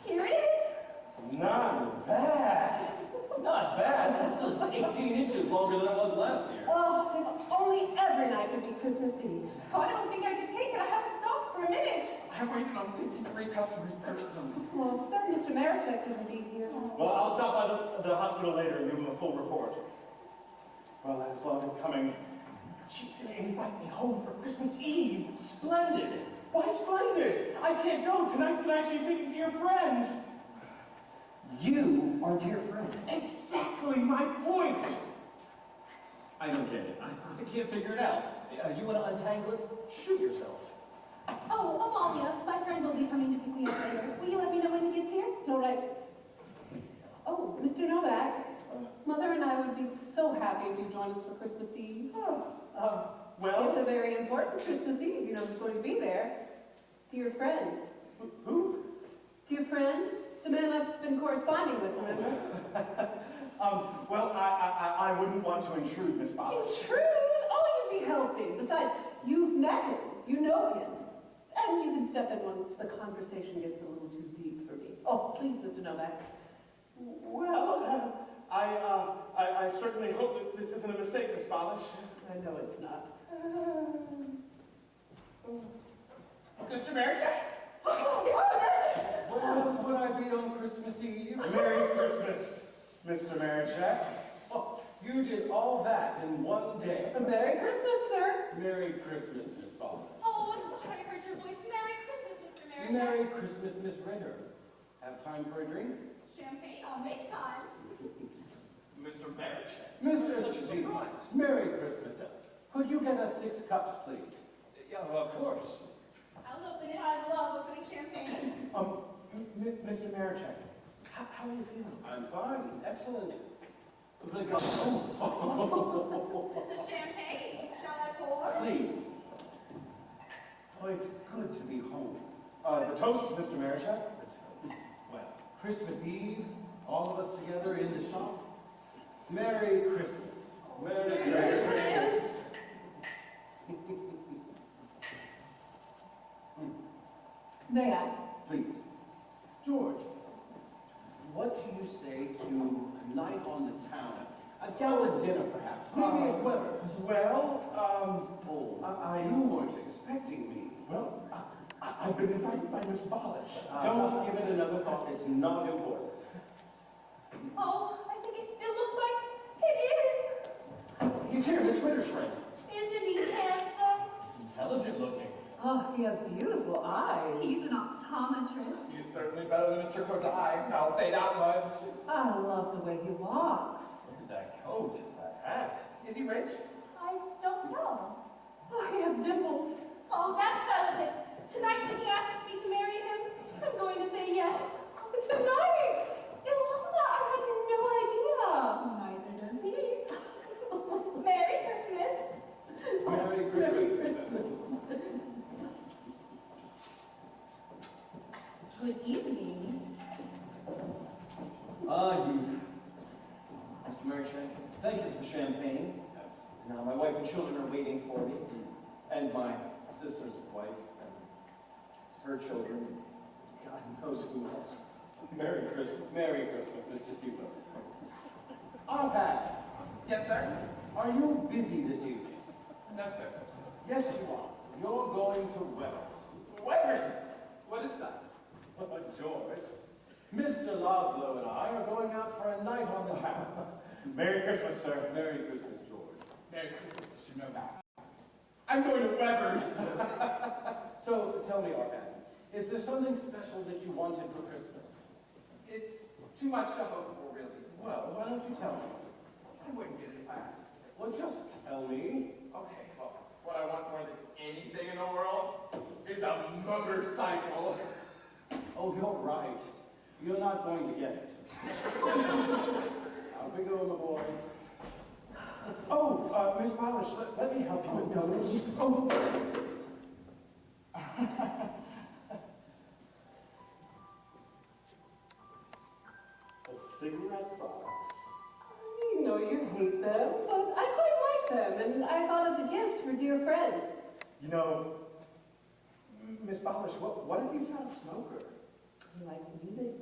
Here it is. Not bad. Not bad. That's just 18 inches longer than it was last year. Oh, if only every night would be Christmas Eve. Oh, I don't think I could take it. I haven't stopped for a minute. I waited on 53 customers personally. Well, it's bad Mr. Marichek couldn't be here. Well, I'll stop by the hospital later and give him a full report. Well, as long as it's coming. She's gonna invite me home for Christmas Eve. Splendid. Why splendid? I can't go. Tonight's the night she's meeting dear friends. You are dear friend. Exactly my point. I don't get it. I can't figure it out. You want to untangle it? Shoot yourself. Oh, Amalia, my friend will be coming to pick me up later. Will you let me know when he gets here? All right. Oh, Mr. Novak, Mother and I would be so happy if you'd join us for Christmas Eve. Well, It's a very important Christmas Eve. You know who's going to be there. Dear friend. who? Dear friend, the man I've been corresponding with, remember? Well, I wouldn't want to intrude, Miss Bolish. Intrude? Oh, you'd be helping. Besides, you've met him. You know him. And you can step in once the conversation gets a little too deep for me. Oh, please, Mr. Novak. Well, I certainly hope that this isn't a mistake, Miss Bolish. I know it's not. Mr. Marichek? Where else would I be on Christmas Eve? Merry Christmas, Mr. Marichek. Oh, you did all that in one day. Merry Christmas, sir. Merry Christmas, Miss Baldwin. Oh, I thought I heard your voice. Merry Christmas, Mr. Marichek. Merry Christmas, Miss Ritter. Have time for a drink? Champagne, I'll make time. Mr. Marichek. Mr. Such a Stevens, surprise. Merry Christmas. Could you get us 6 cups, please? Yeah, of course. I'll open it. I love opening champagne. Mr. Marichek, how are you feeling? I'm fine. Excellent. The gospels. The champagne, shall I pour? Please. Oh, it's good to be home. The toast, Mr. Marichak. Well, Christmas Eve, all of us together in the shop. Merry Christmas. Merry Christmas. May I? Please. George, what do you say to a night on the town? A gala dinner, perhaps? Maybe at Weber's? You weren't expecting me. Well, I've been invited by Miss Bolish. Don't give it another thought. It's not important. Oh, I think it looks like it is. He's here, Miss Ritter's friend. Isn't he handsome? Intelligent looking. Oh, he has beautiful eyes. He's an optometrist. He's certainly better than Mr. Kodai, I'll say that much. I love the way he walks. Look at that coat, that hat. Is he rich? I don't know. Oh, he has dimples. Oh, that settles it. Tonight when he asks me to marry him, I'm going to say yes. Tonight! Ilona, I had no idea. Neither does he. Merry Christmas. Merry Christmas. Good evening. Youth. Mr. Marichak, thank you for the champagne. Now, my wife and children are waiting for me, and my sister's wife, and her children, God knows who else. Merry Christmas. Merry Christmas, Mr. Seabuck. Arpad, Yes, sir? are you busy this evening? No, sir. Yes, you are. You're going to Weber's. Weber's? What is that? George, Mr. Laszlo and I are going out for a night on the town. Merry Christmas, sir. Merry Christmas, George. Merry Christmas, you should know that. I'm going to Weber's. So, tell me, Arpad, is there something special that you wanted for Christmas? It's too much to hope for, really. Well, why don't you tell me? I wouldn't get it if I asked. Well, just tell me. Okay, well, what I want more than anything in the world is a motorcycle. Oh, you're right. You're not going to get it. Out we go, my boy. Oh, Miss Bolish, let me help you with those. Oh. A cigarette box. I know you hate them, but I quite like them, and I thought as a gift for a dear friend. You know, Miss Bolish, what if he's not a smoker? He likes music.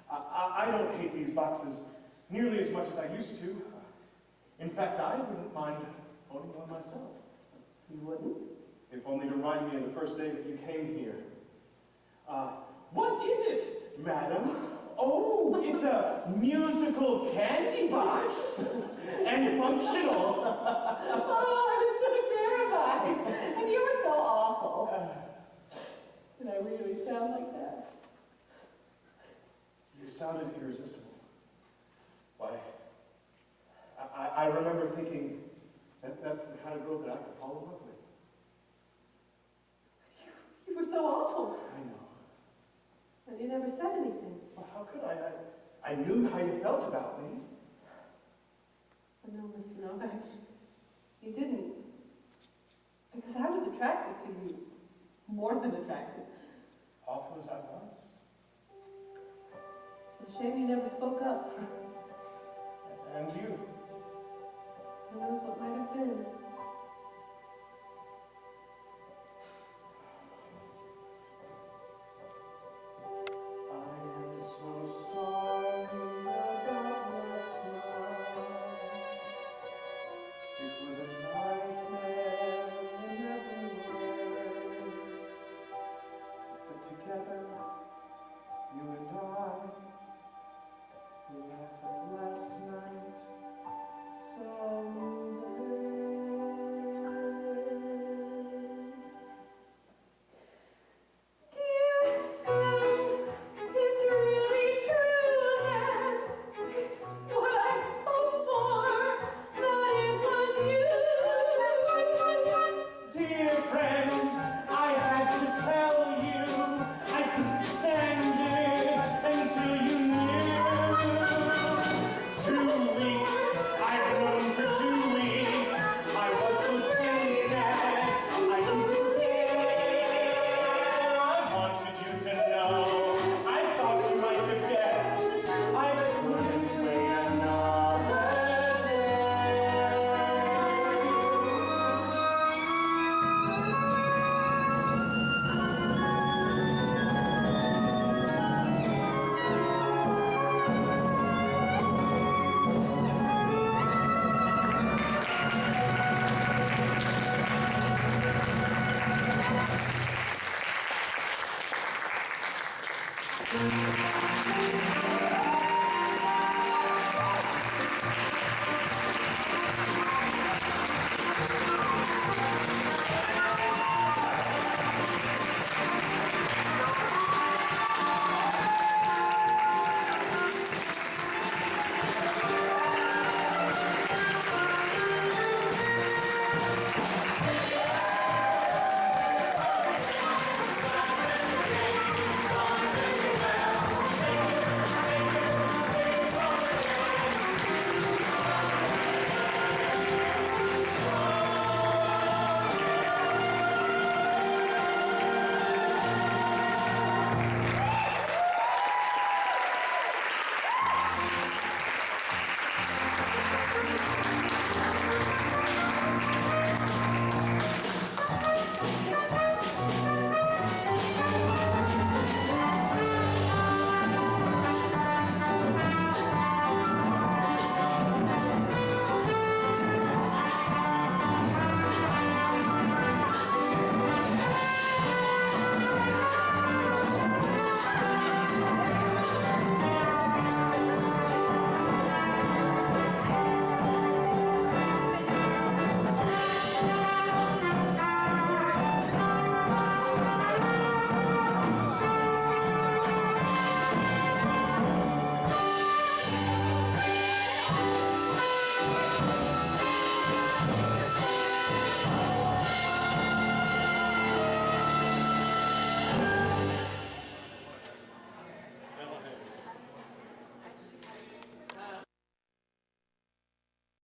I don't hate these boxes nearly as much as I used to. In fact, I wouldn't mind owning one myself. You wouldn't? If only to remind me of the first day that you came here. What is it, madam? Oh, it's a musical candy box. And functional. Oh, I was so terrified. And you were so awful. Did I really sound like that? You sounded irresistible. Why, I remember thinking that's the kind of girl that I could fall in love with. You were so awful. I know. And you never said anything. Well, how could I? I knew how you felt about me. No, Mr. Novak, you didn't. Because I was attracted to you. More than attracted. Awful as I was. It's a shame you never spoke up. And you. Who knows what might have been.